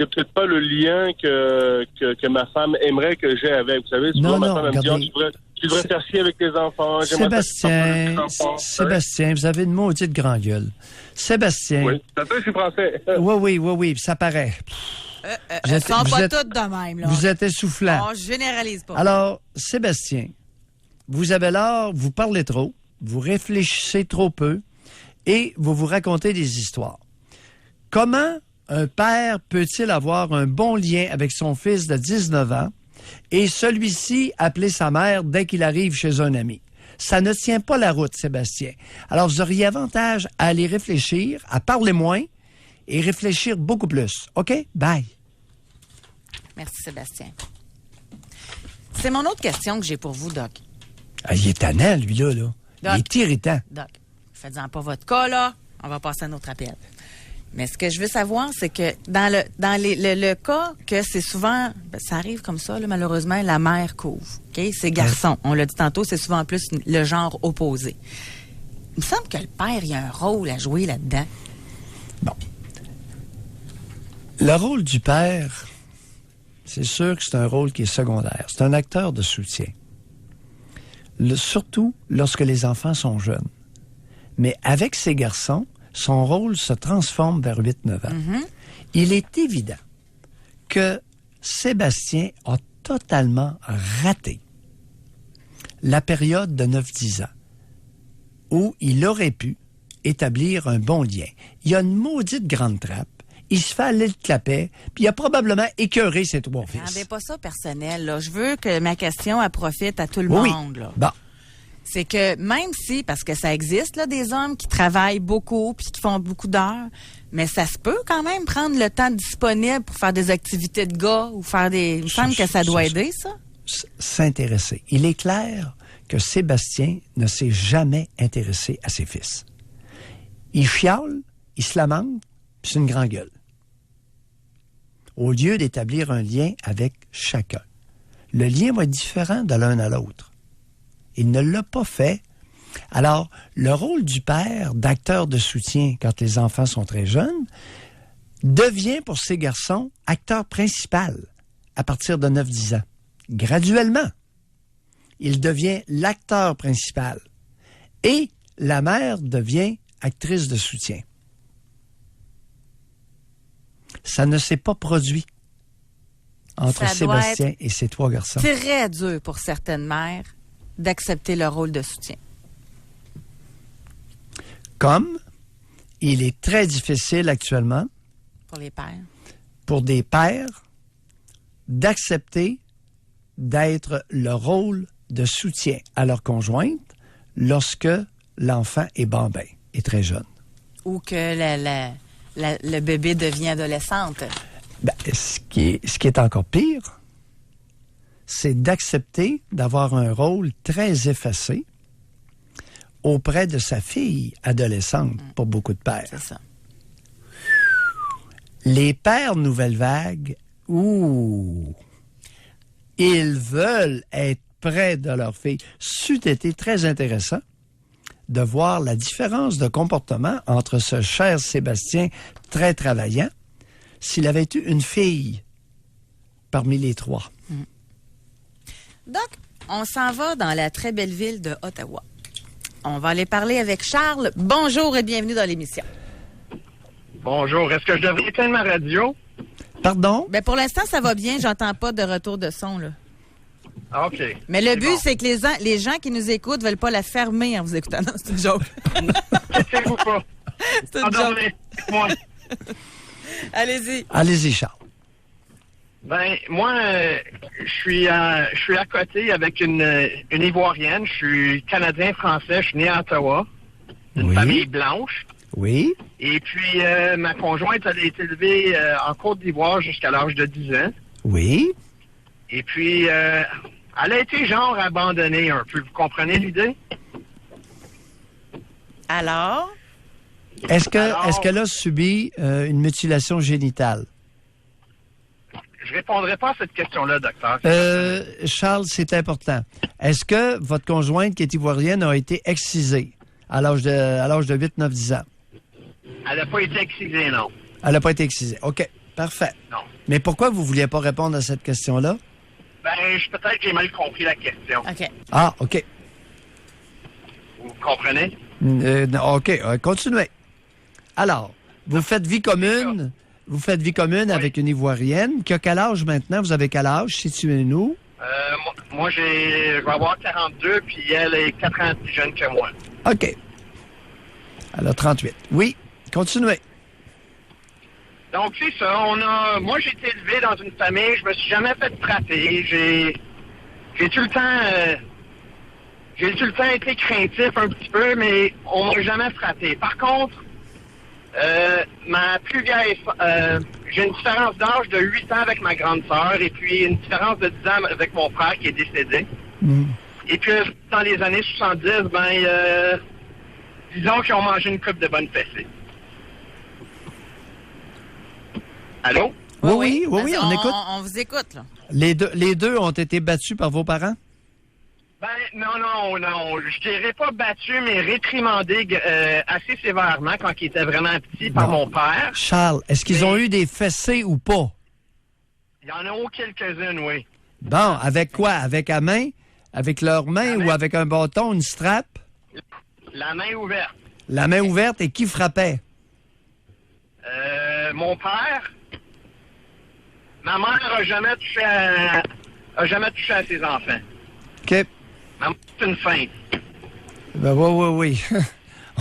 peut-être pas le lien que ma femme aimerait que j'ai avec. Vous savez, souvent ma femme me dit, tu devrais faire ci avec tes enfants. Sébastien, vous avez une maudite grande gueule. Sébastien. Oui, ça fait, je suis français. Oui, ça paraît. Elles ne sont pas toutes de même. Là. Vous êtes essoufflant. On généralise pas. Alors, Sébastien, vous avez l'art, vous parlez trop, vous réfléchissez trop peu et vous vous racontez des histoires. Comment un père peut-il avoir un bon lien avec son fils de 19 ans et celui-ci appeler sa mère dès qu'il arrive chez un ami? Ça ne tient pas la route, Sébastien. Alors, vous auriez avantage à aller réfléchir, à parler moins et réfléchir beaucoup plus. OK? Bye. Merci, Sébastien. C'est mon autre question que j'ai pour vous, Doc. Ah, il est tannant, lui-là. Doc, il est irritant. Doc, faites-en pas votre cas, là. On va passer à un autre appel. Mais ce que je veux savoir, c'est que dans le cas que c'est souvent, ça arrive comme ça, là, malheureusement, la mère couvre. OK? C'est garçon. On l'a dit tantôt, c'est souvent plus le genre opposé. Il me semble que le père, il a un rôle à jouer là-dedans. Bon. Le rôle du père, c'est sûr que c'est un rôle qui est secondaire. C'est un acteur de soutien. Surtout lorsque les enfants sont jeunes. Mais avec ces garçons, son rôle se transforme vers 8-9 ans. Mm-hmm. Il est évident que Sébastien a totalement raté la période de 9-10 ans où il aurait pu établir un bon lien. Il y a une maudite grande trappe. il se fait aller le clapet, puis il a probablement écœuré ses 3 fils. Rendez pas ça personnel, là. Je veux que ma question, elle profite à tout le Oui. monde, là. Bon. C'est que même si, parce que ça existe, là, des hommes qui travaillent beaucoup puis qui font beaucoup d'heures, mais ça se peut quand même prendre le temps disponible pour faire des activités de gars ou faire des... Il me semble que ça doit aider, ça. S'intéresser. Il est clair que Sébastien ne s'est jamais intéressé à ses fils. Il chiale, il se lamente, puis c'est une grande gueule. Au lieu d'établir un lien avec chacun. Le lien va être différent de l'un à l'autre. Il ne l'a pas fait. Alors, le rôle du père d'acteur de soutien quand les enfants sont très jeunes devient pour ces garçons acteur principal à partir de 9-10 ans. Graduellement, il devient l'acteur principal et la mère devient actrice de soutien. Ça ne s'est pas produit entre Ça doit Sébastien et ses 3 garçons. Très dur pour certaines mères d'accepter le rôle de soutien. Comme il est très difficile actuellement Pour les pères. pour des pères d'accepter d'être le rôle de soutien à leur conjointe lorsque l'enfant est bambin, est très jeune. Ou que le bébé devient adolescente. Ben, ce qui est encore pire, c'est d'accepter d'avoir un rôle très effacé auprès de sa fille adolescente pour beaucoup de pères. C'est ça. Les pères nouvelle vague, ils veulent être près de leur fille. C'eût été très intéressant de voir la différence de comportement entre ce cher Sébastien très travaillant s'il avait eu une fille parmi les 3. Donc, on s'en va dans la très belle ville de Ottawa. On va aller parler avec Charles. Bonjour et bienvenue dans l'émission. Bonjour, est-ce que je devrais éteindre ma radio? Pardon? Ben pour l'instant, ça va bien. J'entends pas de retour de son, là. Ah, OK. Mais le but, bon. c'est que les gens qui nous écoutent veulent pas la fermer en vous écoutant. Non, c'est une joke. Quittez-vous pas. C'est une joke. Endormez. Moi. Allez-y. Allez-y, Charles. Ben, moi, je suis à côté avec une Ivoirienne. Je suis Canadien-Français. Je suis né à Ottawa. D'une Oui. famille blanche. Oui? Et puis, ma conjointe, elle a été élevée en Côte d'Ivoire jusqu'à l'âge de 10 ans. Oui? Et puis, elle a été genre abandonnée un peu. Vous qu'elle l'idée? Alors? Est-ce Alors- qu'elle a subi une mutilation génitale? Je répondrai pas à cette question-là, docteur. Charles, c'est important. Est-ce que votre conjointe qui est ivoirienne a été excisée à l'âge de 8, 9, 10 ans? Elle n'a pas été excisée, non. Elle n'a pas été excisée. OK, parfait. Non. Mais pourquoi vous ne vouliez pas répondre à cette question-là? Ben, peut-être que j'ai mal compris la question. OK. Ah, OK. Vous comprenez? Non, OK, continuez. Alors, vous faites vie commune. Vous faites vie commune Oui. avec une Ivoirienne qui a quel âge maintenant? Vous avez quel âge? Situez-nous. Moi, je vais avoir 42, puis elle est 4 ans plus jeune que moi. OK. Elle a 38. Oui, continuez. Donc, c'est ça. Moi, j'ai été élevé dans une famille, je me suis jamais fait frapper. J'ai tout le temps... j'ai tout le temps été craintif un petit peu, mais on m'a jamais frappé. Par contre, ma plus vieille... j'ai une différence d'âge de 8 ans avec ma grande sœur, et puis une différence de 10 ans avec mon frère qui est décédé. Et puis, dans les années 70, disons qu'ils ont mangé une coupe de bonnes fessées. Allô? Oui, Vas-y, on écoute. On vous écoute, là. Les deux ont été battus par vos parents? Ben, non. Je dirais pas battu, mais réprimandé assez sévèrement quand il était vraiment petit par Bon. mon père. Charles, est-ce qu'ils ont eu des fessées ou pas? Il y en a quelques-unes, oui. Bon, avec quoi? Avec la main? Avec leurs mains La main. ou avec un bâton, une strap? La main ouverte. La main ouverte et qui frappait? Mon père. Ma mère a jamais touché à ses enfants. OK. Ma mère, c'est une feinte. Ben oui.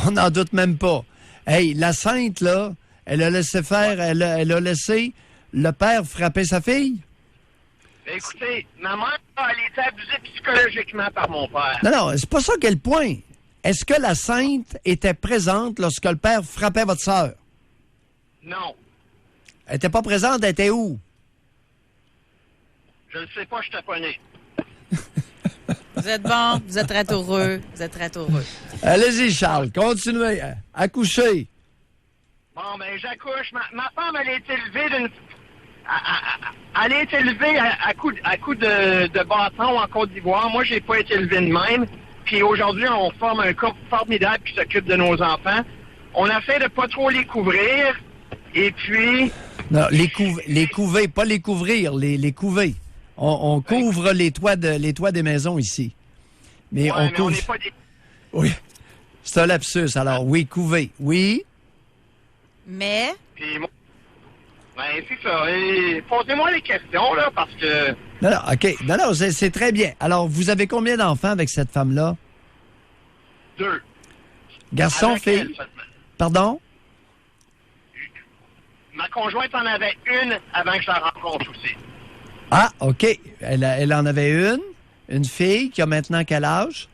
On n'en doute même pas. Hey, la sainte, là, Elle a laissé faire, elle a laissé le père frapper sa fille? Écoutez, ma mère, elle était abusée psychologiquement par mon père. Non, c'est pas ça qu'est le point. Est-ce que la sainte était présente lorsque le père frappait votre sœur? Non. Elle était pas présente, elle était où? Je ne sais pas, je t'ai pas né. Vous êtes bon, vous êtes très heureux, vous êtes très heureux. Allez-y, Charles, continuez. Accouchez. Bon, ben, j'accouche. Ma femme, elle a été élevée d'une... Elle a été élevée à coup de bâton en Côte d'Ivoire. Moi, j'ai pas été élevé de même. Puis aujourd'hui, on forme un couple formidable qui s'occupe de nos enfants. On essaie de pas trop les couvrir. Et puis... Non, les couver, pas les couvrir, les couver. On couvre les toits des maisons ici. Mais ouais, on mais couvre... on n'est pas des... Oui. C'est un lapsus. Alors, oui, couver. Oui. Mais... Puis moi... Ben, c'est ça. Et posez-moi les questions, là, parce que... Non, OK. Non, c'est très bien. Alors, vous avez combien d'enfants avec cette femme-là? 2. Garçon, Avec fille? elle, seulement. Pardon? Ma conjointe en avait une avant que je la rencontre aussi. Ah, OK. Elle en avait une fille qui a maintenant quel âge?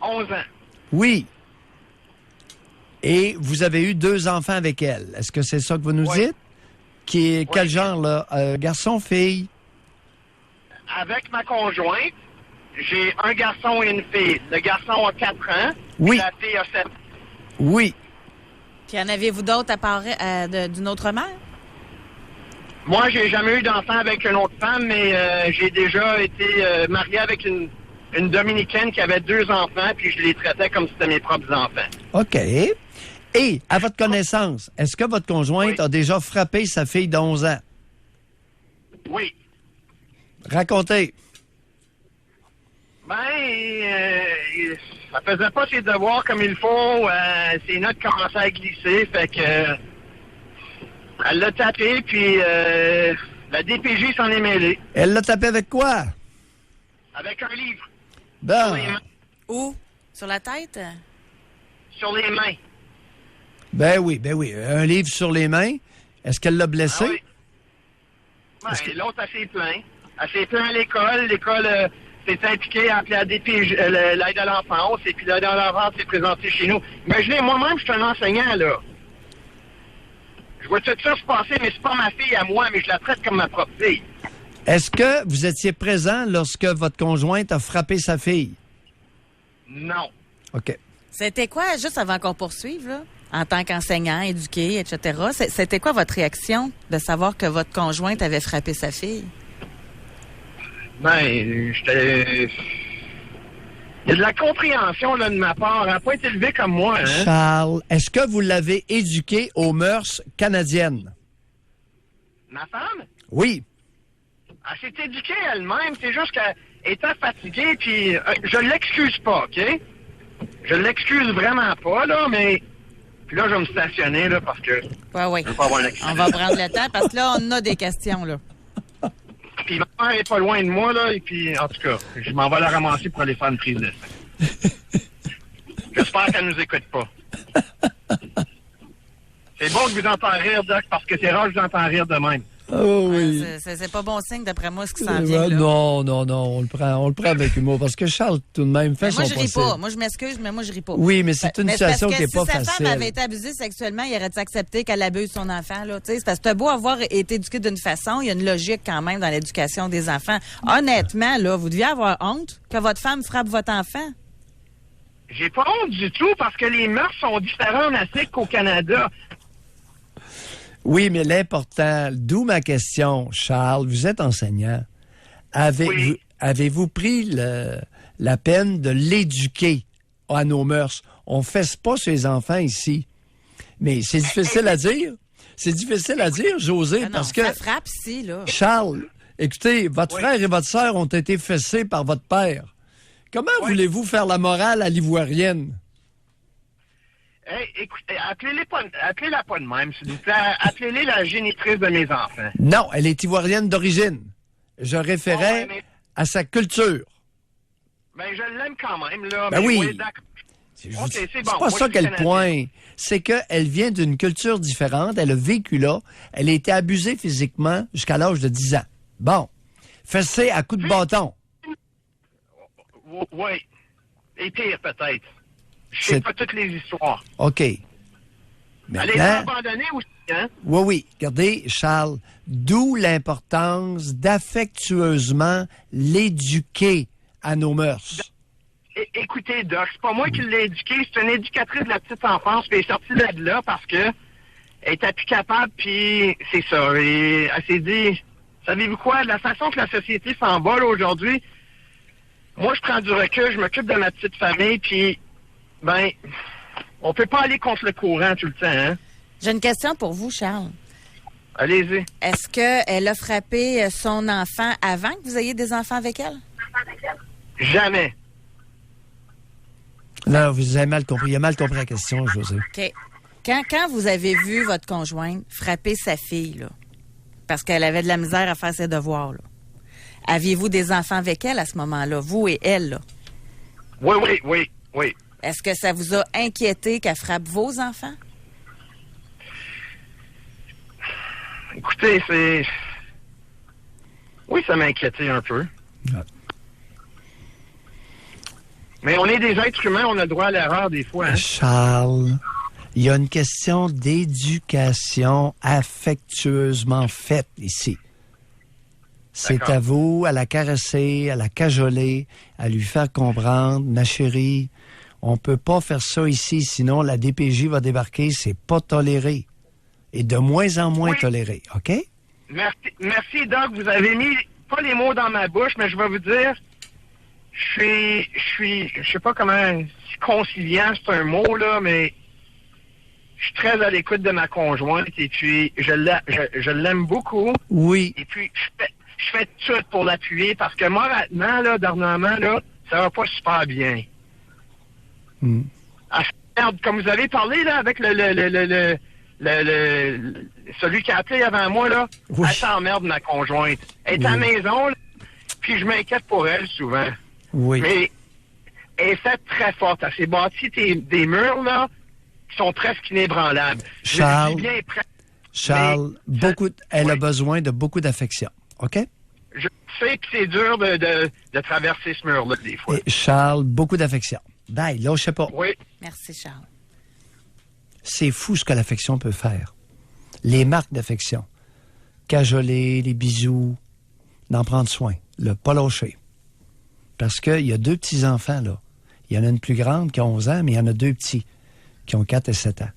11 ans. Oui. Et vous avez eu 2 enfants avec elle. Est-ce que c'est ça que vous nous dites? Quel genre, là? Garçon, fille? Avec ma conjointe, j'ai un garçon et une fille. Le garçon a 4 ans. Oui. La fille a 7 ans. Oui. Puis en avez-vous d'autres à part d'une autre mère? Moi, j'ai jamais eu d'enfant avec une autre femme, mais j'ai déjà été marié avec une Dominicaine qui avait 2 enfants, puis je les traitais comme si c'était mes propres enfants. OK. Et, à votre connaissance, est-ce que votre conjointe a déjà frappé sa fille d'11 ans? Oui. Racontez. Ben, ça faisait pas ses devoirs comme il faut. Ses notes commençaient à glisser, fait que... elle l'a tapé, puis la DPJ s'en est mêlée. Elle l'a tapé avec quoi? Avec un livre. Ben, Sur les mains. Où? Sur la tête? Sur les mains. ben oui. Un livre sur les mains. Est-ce qu'elle l'a blessé? Ah oui. Ben, l'autre, elle s'est plaint. Elle s'est plaint à l'école. L'école s'est impliquée à appeler la DPJ, l'aide à l'enfance, et puis l'aide à l'enfance s'est présentée chez nous. Imaginez, moi-même, je suis un enseignant, là. Je vois tout ça se passer, mais c'est pas ma fille à moi, mais je la traite comme ma propre fille. Est-ce que vous étiez présent lorsque votre conjointe a frappé sa fille? Non. OK. C'était quoi, juste avant qu'on poursuive, là, en tant qu'enseignant, éduqué, etc., c'était quoi votre réaction de savoir que votre conjointe avait frappé sa fille? Ben, j'étais... Il y a de la compréhension, là, de ma part. Elle n'a pas été élevée comme moi, hein? Charles, est-ce que vous l'avez éduquée aux mœurs canadiennes? Ma femme? Oui. Elle s'est éduquée elle-même. C'est juste qu'elle était fatiguée, puis je l'excuse pas, OK? Je l'excuse vraiment pas, là, mais... Puis là, je vais me stationner, là, parce que... Oui. Je veux pas avoir un accident. On va prendre le temps, parce que là, on a des questions, là. Puis ma mère est pas loin de moi, là, et puis, en tout cas, je m'en vais la ramasser pour aller faire une prise de sang. J'espère qu'elle nous écoute pas. C'est bon que vous entendez rire, Doc, parce que c'est rare que je vous entends rire de même. Oh oui. C'est pas bon signe, d'après moi, ce qui s'en vient, là. Non, on le prend avec humour, parce que Charles, tout de même, fait Mais moi, son je ris possible. pas. Moi, je m'excuse, mais moi, je ris pas. Oui, mais c'est une Mais situation parce que qui n'est pas si sa facile. femme avait été abusée sexuellement, il aurait accepté qu'elle abuse son enfant, là. Tu sais, c'est parce que t'as beau avoir été éduqué d'une façon, il y a une logique quand même dans l'éducation des enfants. Honnêtement, là, vous deviez avoir honte que votre femme frappe votre enfant. J'ai pas honte du tout, parce que les mœurs sont différentes en Afrique qu'au Canada. Oui, mais l'important, d'où ma question, Charles, vous êtes enseignant. Avez-vous pris la peine de l'éduquer à nos mœurs? On ne fesse pas sur les enfants ici. Mais c'est difficile à dire. C'est difficile à dire, José, Ah non, parce que... ça frappe ici, là. Charles, écoutez, votre frère et votre sœur ont été fessés par votre père. Comment voulez-vous faire la morale à l'ivoirienne? Hey, écoutez, appelez-la pas de même, s'il vous plaît. Appelez-les la génitrice de mes enfants. Non, elle est ivoirienne d'origine. Je référais mais... à sa culture. Ben, je l'aime quand même, là. Ben mais oui. d'accord. OK, c'est bon. C'est pas Moi, ça je suis qu'elle Canadien. pointe. C'est qu'elle vient d'une culture différente. Elle a vécu là. Elle a été abusée physiquement jusqu'à l'âge de 10 ans. Bon. Fessée à coups de bâton. Oui. Et pire, peut-être. Je sais pas toutes les histoires. OK. Elle a été Maintenant, abandonnée aussi, hein? oui. Regardez, Charles, d'où l'importance d'affectueusement l'éduquer à nos mœurs. Écoutez, Doc, c'est pas moi qui l'ai éduquée, c'est une éducatrice de la petite enfance, puis elle est sortie de là parce que elle était plus capable, puis c'est ça. Et elle s'est dit, savez-vous quoi, de la façon que la société s'en va là, aujourd'hui, moi je prends du recul, je m'occupe de ma petite famille, puis ben, on peut pas aller contre le courant tout le temps, hein? J'ai une question pour vous, Charles. Allez-y. Est-ce qu'elle a frappé son enfant avant que vous ayez des enfants avec elle? Jamais. Non, vous avez mal compris. Il a mal compris la question, José. OK. Quand vous avez vu votre conjointe frapper sa fille, là, parce qu'elle avait de la misère à faire ses devoirs, là, aviez-vous des enfants avec elle à ce moment-là, vous et elle, là? Oui. Est-ce que ça vous a inquiété qu'elle frappe vos enfants? Écoutez, c'est... Oui, ça m'a inquiété un peu. Ouais. Mais on est des êtres humains, on a le droit à l'erreur des fois, hein? Charles, il y a une question d'éducation affectueusement faite ici. C'est D'accord. à vous, à la caresser, à la cajoler, à lui faire comprendre, ma chérie, on peut pas faire ça ici, sinon la DPJ va débarquer, c'est pas toléré. Et de moins en moins toléré, OK? Merci, Doc. Vous avez mis pas les mots dans ma bouche, mais je vais vous dire, je sais pas comment, conciliant, c'est un mot, là, mais je suis très à l'écoute de ma conjointe et puis je l'aime beaucoup. Oui. Et puis, je fais tout pour l'appuyer parce que moi, maintenant, là, dernièrement, là, ça va pas super bien. Mm. Ah, merde, comme vous avez parlé, là, avec celui qui a appelé avant moi, là, Oui. elle s'emmerde, ma conjointe. Elle est à la maison, là, puis je m'inquiète pour elle souvent. Oui. Mais elle est faite très forte. Elle s'est bâtie des murs, là, qui sont presque inébranlables. Charles, Je dis bien Charles, mais elle a oui. besoin de beaucoup d'affection, OK? Je sais que c'est dur de traverser ce mur-là, des fois. Et Charles, beaucoup d'affection. Bye, là, je sais pas. Oui. Merci, Charles. C'est fou ce que l'affection peut faire. Les marques d'affection. Cajoler, les bisous, d'en prendre soin, le pas lâcher. Parce qu'il y a 2 petits-enfants, là. Il y en a une plus grande qui a 11 ans, mais il y en a 2 petits qui ont 4 et 7 ans.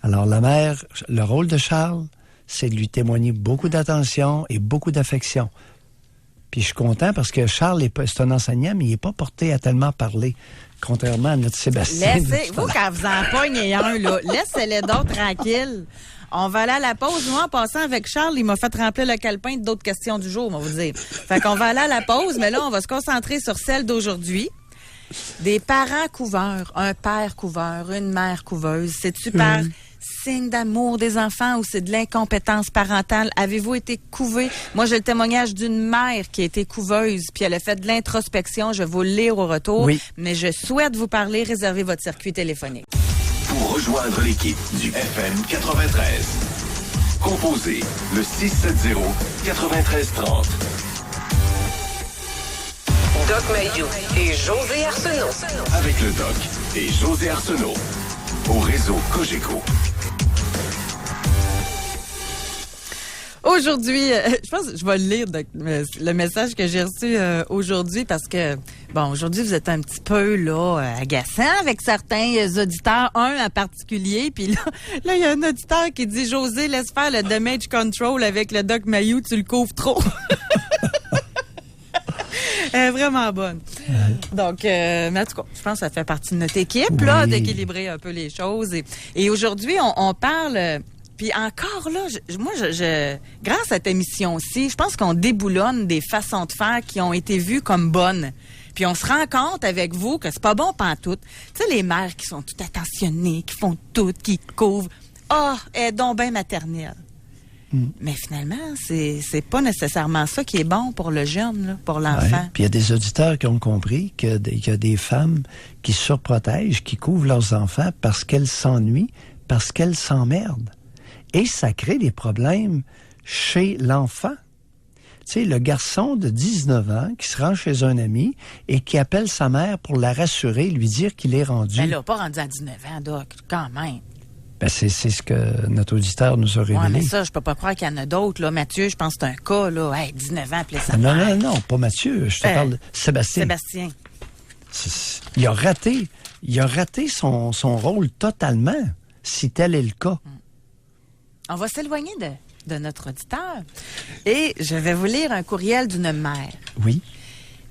Alors, la mère, le rôle de Charles, c'est de lui témoigner beaucoup d'attention et beaucoup d'affection. Puis je suis content parce que Charles, c'est un enseignant, mais il n'est pas porté à tellement parler, contrairement à notre Sébastien. Vous, quand vous en pognez un, là, laissez-les d'autres tranquilles. On va aller à la pause. Moi, en passant avec Charles, il m'a fait remplir le calepin d'autres questions du jour, on va vous dire. Fait qu'on va aller à la pause, mais là, on va se concentrer sur celle d'aujourd'hui. Des parents couveurs, un père couveur, une mère couveuse. C'est-tu par signe d'amour des enfants ou c'est de l'incompétence parentale? Avez-vous été couvé? Moi, j'ai le témoignage d'une mère qui a été couveuse, puis elle a fait de l'introspection. Je vais vous le lire au retour. Oui. Mais je souhaite vous parler. Réservez votre circuit téléphonique. Pour rejoindre l'équipe du FM 93, composez le 670-9330. Doc Mayou et José Arsenault. Avec le Doc et José Arsenault. Au réseau Cogeco. Aujourd'hui, je pense que je vais lire le message que j'ai reçu aujourd'hui parce que, bon, aujourd'hui, vous êtes un petit peu, là, agaçant avec certains auditeurs, un en particulier. Puis là, il y a un auditeur qui dit « José, laisse faire le damage control avec le Doc Mayou, tu le couvres trop. » Elle est vraiment bonne. Donc, mais en tout cas, je pense que ça fait partie de notre équipe, là, d'équilibrer un peu les choses. Et aujourd'hui, on parle... Puis encore là, moi, grâce à cette émission-ci, je pense qu'on déboulonne des façons de faire qui ont été vues comme bonnes. Puis on se rend compte avec vous que c'est pas bon pantoute. Tu sais, les mères qui sont toutes attentionnées, qui font tout, qui couvrent. Ah, elle est donc bien maternelle. Mais finalement, c'est pas nécessairement ça qui est bon pour le jeune, là, pour l'enfant. Ouais. Puis il y a des auditeurs qui ont compris qu'il y a des femmes qui surprotègent, qui couvrent leurs enfants parce qu'elles s'ennuient, parce qu'elles s'emmerdent. Et ça crée des problèmes chez l'enfant. Tu sais, le garçon de 19 ans qui se rend chez un ami et qui appelle sa mère pour la rassurer, lui dire qu'il est rendu. Ben là, pas rendu à 19 ans, Doc, quand même. Ben c'est ce que notre auditeur nous a révélé. Ouais, mais ça, je peux pas croire qu'il y en a d'autres, là. Mathieu, je pense que c'est un cas, là. Hey, 19 ans, appelez sa mère. Non, pas Mathieu. Je te parle de Sébastien. Sébastien. Il a raté son rôle totalement, si tel est le cas. On va s'éloigner de notre auditeur. Et je vais vous lire un courriel d'une mère. Oui.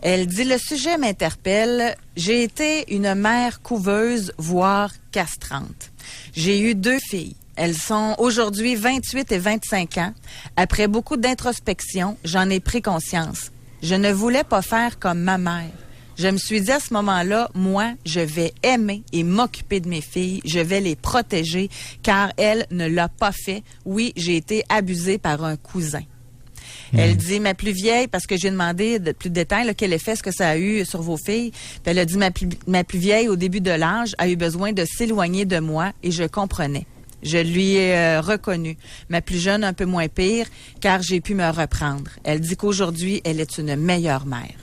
Elle dit, le sujet m'interpelle. J'ai été une mère couveuse, voire castrante. J'ai eu 2 filles. Elles sont aujourd'hui 28 et 25 ans. Après beaucoup d'introspection, j'en ai pris conscience. Je ne voulais pas faire comme ma mère. Je me suis dit à ce moment-là, moi, je vais aimer et m'occuper de mes filles. Je vais les protéger car elle ne l'a pas fait. Oui, j'ai été abusée par un cousin. Elle dit, ma plus vieille, parce que j'ai demandé plus de détails, là, quel effet est-ce que ça a eu sur vos filles. Puis elle a dit, ma plus vieille, au début de l'âge, a eu besoin de s'éloigner de moi et je comprenais. Je lui ai reconnu. Ma plus jeune, un peu moins pire, car j'ai pu me reprendre. Elle dit qu'aujourd'hui, elle est une meilleure mère.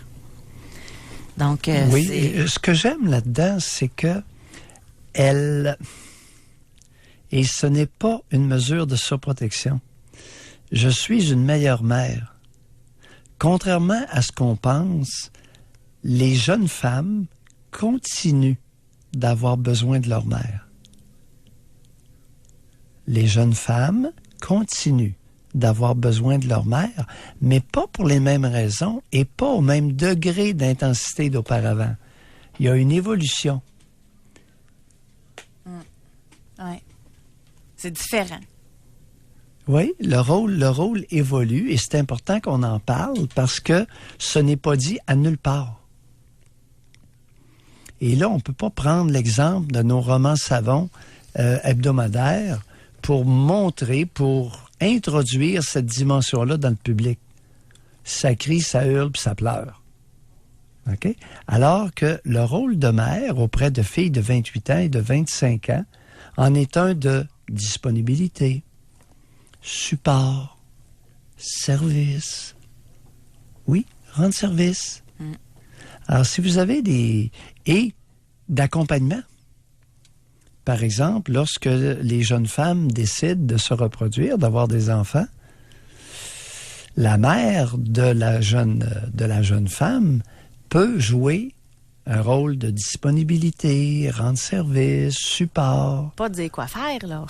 Donc, oui, ce que j'aime là-dedans, c'est que elle... Et ce n'est pas une mesure de surprotection. Je suis une meilleure mère. Contrairement à ce qu'on pense, les jeunes femmes continuent d'avoir besoin de leur mère. Les jeunes femmes continuent d'avoir besoin de leur mère, mais pas pour les mêmes raisons et pas au même degré d'intensité d'auparavant. Il y a une évolution. Oui. C'est différent. Oui, le rôle évolue et c'est important qu'on en parle parce que ce n'est pas dit à nulle part. Et là, on ne peut pas prendre l'exemple de nos romans savons hebdomadaires pour montrer, pour introduire cette dimension-là dans le public. Ça crie, ça hurle, puis ça pleure. OK? Alors que le rôle de mère auprès de filles de 28 ans et de 25 ans en est un de disponibilité, support, service. Oui, rendre service. Alors, si vous avez et d'accompagnement, par exemple, lorsque les jeunes femmes décident de se reproduire, d'avoir des enfants, la mère de la jeune femme peut jouer un rôle de disponibilité, rendre service, support. Pas dire quoi faire, là.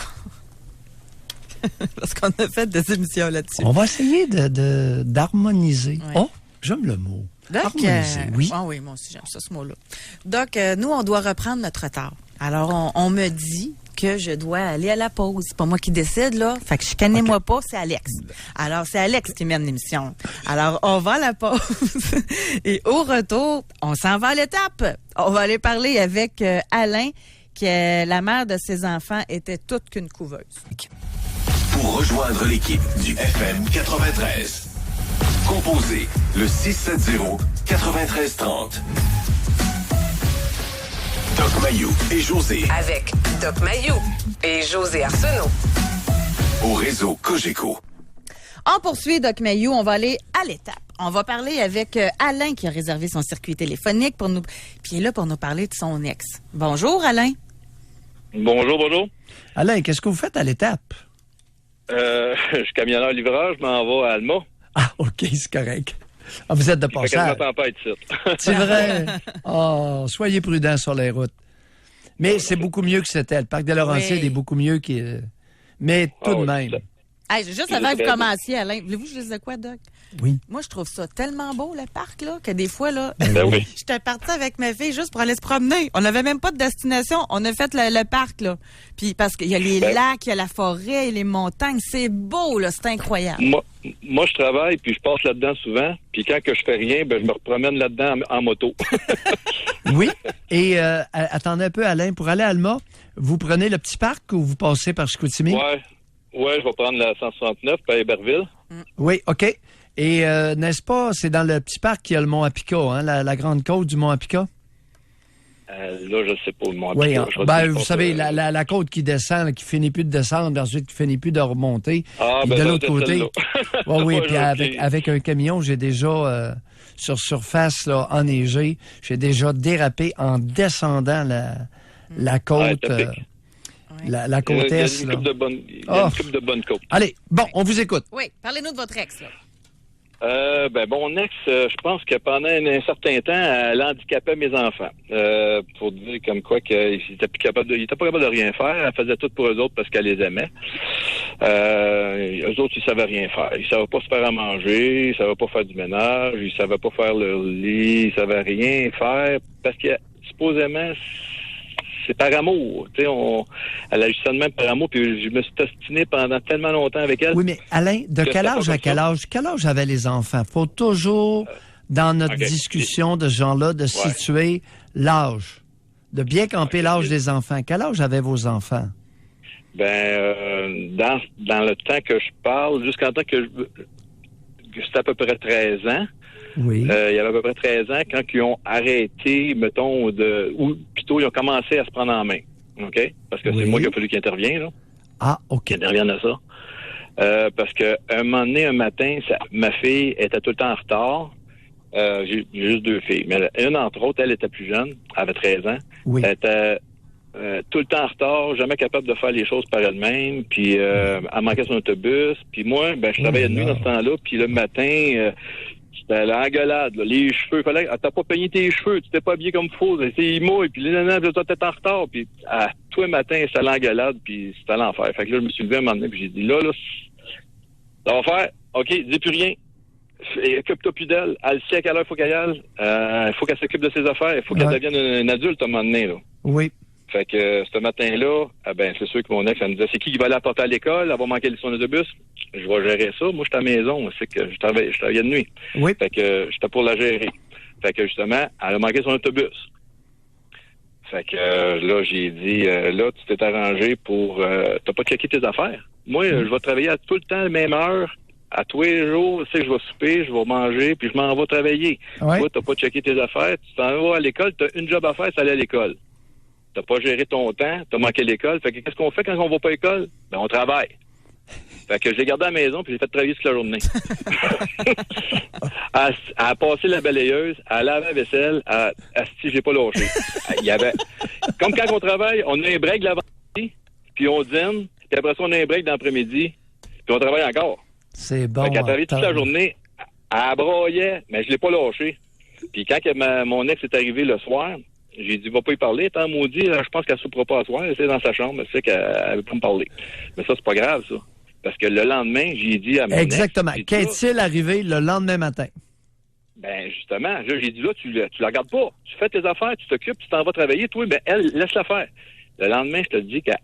Parce qu'on a fait des émissions là-dessus. On va essayer d'harmoniser. Ouais. Oh, j'aime le mot. Doc, harmoniser, oui. Oui, moi aussi, j'aime ça, ce mot-là. Doc, nous, on doit reprendre notre retard. Alors, on me dit que je dois aller à la pause. C'est pas moi qui décide, là. Fait que chicanez-moi pas, c'est Alex. Alors, c'est Alex qui mène l'émission. Alors, on va à la pause. Et au retour, on s'en va à l'étape. On va aller parler avec Alain, qui est la mère de ses enfants, était toute qu'une couveuse. Pour rejoindre l'équipe du FM 93, composez le 670-9330. Doc Mayou et José Avec Doc Mayou et José Arsenault. au réseau Cogeco. On poursuit, Doc Mayou. On va aller à l'étape. On va parler avec Alain qui a réservé son circuit téléphonique pour nous. Puis il est là pour nous parler de son ex. Bonjour, Alain. Bonjour. Alain, qu'est-ce que vous faites à l'étape? Je suis camionneur-livreur, je m'en vais à Alma. Ah, OK, c'est correct. Ah, vous êtes de Ça fait quasiment passage. tempête, ça. C'est vrai. Oh, soyez prudents sur les routes. Mais c'est beaucoup mieux que c'était. Le parc de Laurentides Oui. est beaucoup mieux que... Mais tout de oui, même. ça. Hey, juste avant que vous commenciez, Alain, voulez-vous que je dise de quoi, Doc? Oui. Moi, je trouve ça tellement beau, le parc, là, que des fois, là, Ben oui. j'étais partie avec ma fille juste pour aller se promener. On n'avait même pas de destination. On a fait le parc, là. Puis parce qu'il y a les lacs, il y a la forêt, les montagnes. C'est beau, là. C'est incroyable. Moi, je travaille, puis je passe là-dedans souvent. Puis quand que je fais rien, ben je me repromène là-dedans en moto. Oui. Et attendez un peu, Alain. Pour aller à Alma, vous prenez le petit parc ou vous passez par Chicoutimi? Ouais. Ouais, je vais prendre la 169 par Héberville. Oui, OK. Et n'est-ce pas, c'est dans le petit parc qu'il y a le Mont Apica, hein, la grande côte du Mont Apica? Là, je sais pas le Mont Oui, Apica. vous savez, la côte qui descend, là, qui finit plus de descendre, ensuite qui finit plus de remonter. Ah, Et ben, de ça, l'autre c'est côté, celle-là. oui, Ouais, puis ok. avec un camion, j'ai déjà, sur surface, là, enneigée, j'ai déjà dérapé en descendant la côte, Ah, tapique. la côte Il y a est. une là. coupe de bonne, il y a une coupe de bonne côte. Allez, bon, on vous écoute. Oui, parlez-nous de votre ex, là. Mon ex, je pense que pendant un certain temps, elle handicapait mes enfants. Pour dire comme quoi qu'il était pas capable de rien faire. Elle faisait tout pour eux autres parce qu'elle les aimait. Eux autres, ils savaient rien faire. Ils savaient pas se faire à manger, ils savaient pas faire du ménage, ils savaient pas faire leur lit, ils savaient rien faire parce que supposément c'est par amour. Tu sais, elle a eu ça de même par amour, puis je me suis ostiné pendant tellement longtemps avec elle. Oui, mais Alain, de Que quel c'était âge pas à comme quel âge avaient les enfants? Faut toujours, dans notre OK. discussion de ce genre-là, de situer l'âge, de bien camper l'âge des enfants. Quel âge avaient vos enfants? Dans le temps que je parle, jusqu'en temps que c'était à peu près 13 ans. Oui. Il y avait à peu près 13 ans quand ils ont arrêté, mettons, ou plutôt ils ont commencé à se prendre en main. OK? Parce que c'est moi qui a fallu qu'il intervienne, là. Ah, OK. Qu'il intervienne à ça. Parce que un moment donné, un matin, ma fille était tout le temps en retard. J'ai juste 2 filles. Mais une, entre autres, elle était plus jeune. Elle avait 13 ans. Oui. Elle était tout le temps en retard, jamais capable de faire les choses par elle-même. Puis elle manquait son autobus. Puis moi, je travaillais de nuit dans ce temps-là. Puis le matin... c'était l'engueulade, là. Les cheveux, fallait, t'as pas peigné tes cheveux, tu t'es pas habillé comme il faut, c'est mouille, puis les nanas, toi, t'es en retard, puis à tous les matins, c'était l'engueulade, puis c'était l'enfer. Fait que là, je me suis levé un moment donné, puis j'ai dit, là, ça va faire, OK, dis plus rien. Occupe-toi plus d'elle. Elle sait à quelle heure il faut qu'elle aille. Il faut qu'elle s'occupe de ses affaires. Il faut qu'elle devienne une adulte à un moment donné, là. Oui. Fait que ce matin-là, c'est sûr que mon ex, elle me disait, c'est qui va la porter à l'école? Elle va manquer son autobus? Je vais gérer ça. Moi, je suis à la maison. C'est que je travaillais de nuit. Oui. Fait que j'étais pour la gérer. Fait que justement, elle a manqué son autobus. Fait que là, j'ai dit, là, tu t'es arrangé pour... t'as pas checké tes affaires. Moi, je vais travailler à tout le temps à la même heure. À tous les jours, tu sais, je vais souper, je vais manger, puis je m'en vais travailler. Ouais. Toi, t'as pas checké tes affaires. Tu t'en vas à l'école, t'as une job à faire, c'est aller à l'école. T'as pas géré ton temps, t'as manqué l'école. Fait que qu'est-ce qu'on fait quand on va pas à l'école? On travaille. Fait que je l'ai gardé à la maison puis j'ai fait travailler toute la journée. à passer la balayeuse, à laver la vaisselle, si j'ai pas lâché. Il y avait... Comme quand on travaille, on a un break l'avant-midi, puis on dîne, puis après ça, on a un break dans l'après-midi, puis on travaille encore. C'est bon. Fait qu'elle a travaillé toute la journée, elle broyait, mais je l'ai pas lâché. Puis quand mon ex est arrivé le soir, j'ai dit, va pas y parler, tant maudit, je pense qu'elle ne soupera pas à soir, elle est dans sa chambre, elle sait qu'elle veut pas me parler. Mais ça, c'est pas grave, ça. Parce que le lendemain, j'ai dit à mon Exactement. ex... Qu'est-il arrivé le lendemain matin? Justement, là, j'ai dit, là, tu la regardes pas. Tu fais tes affaires, tu t'occupes, tu t'en vas travailler, toi, elle, laisse-la faire. Le lendemain, je te dis qu'elle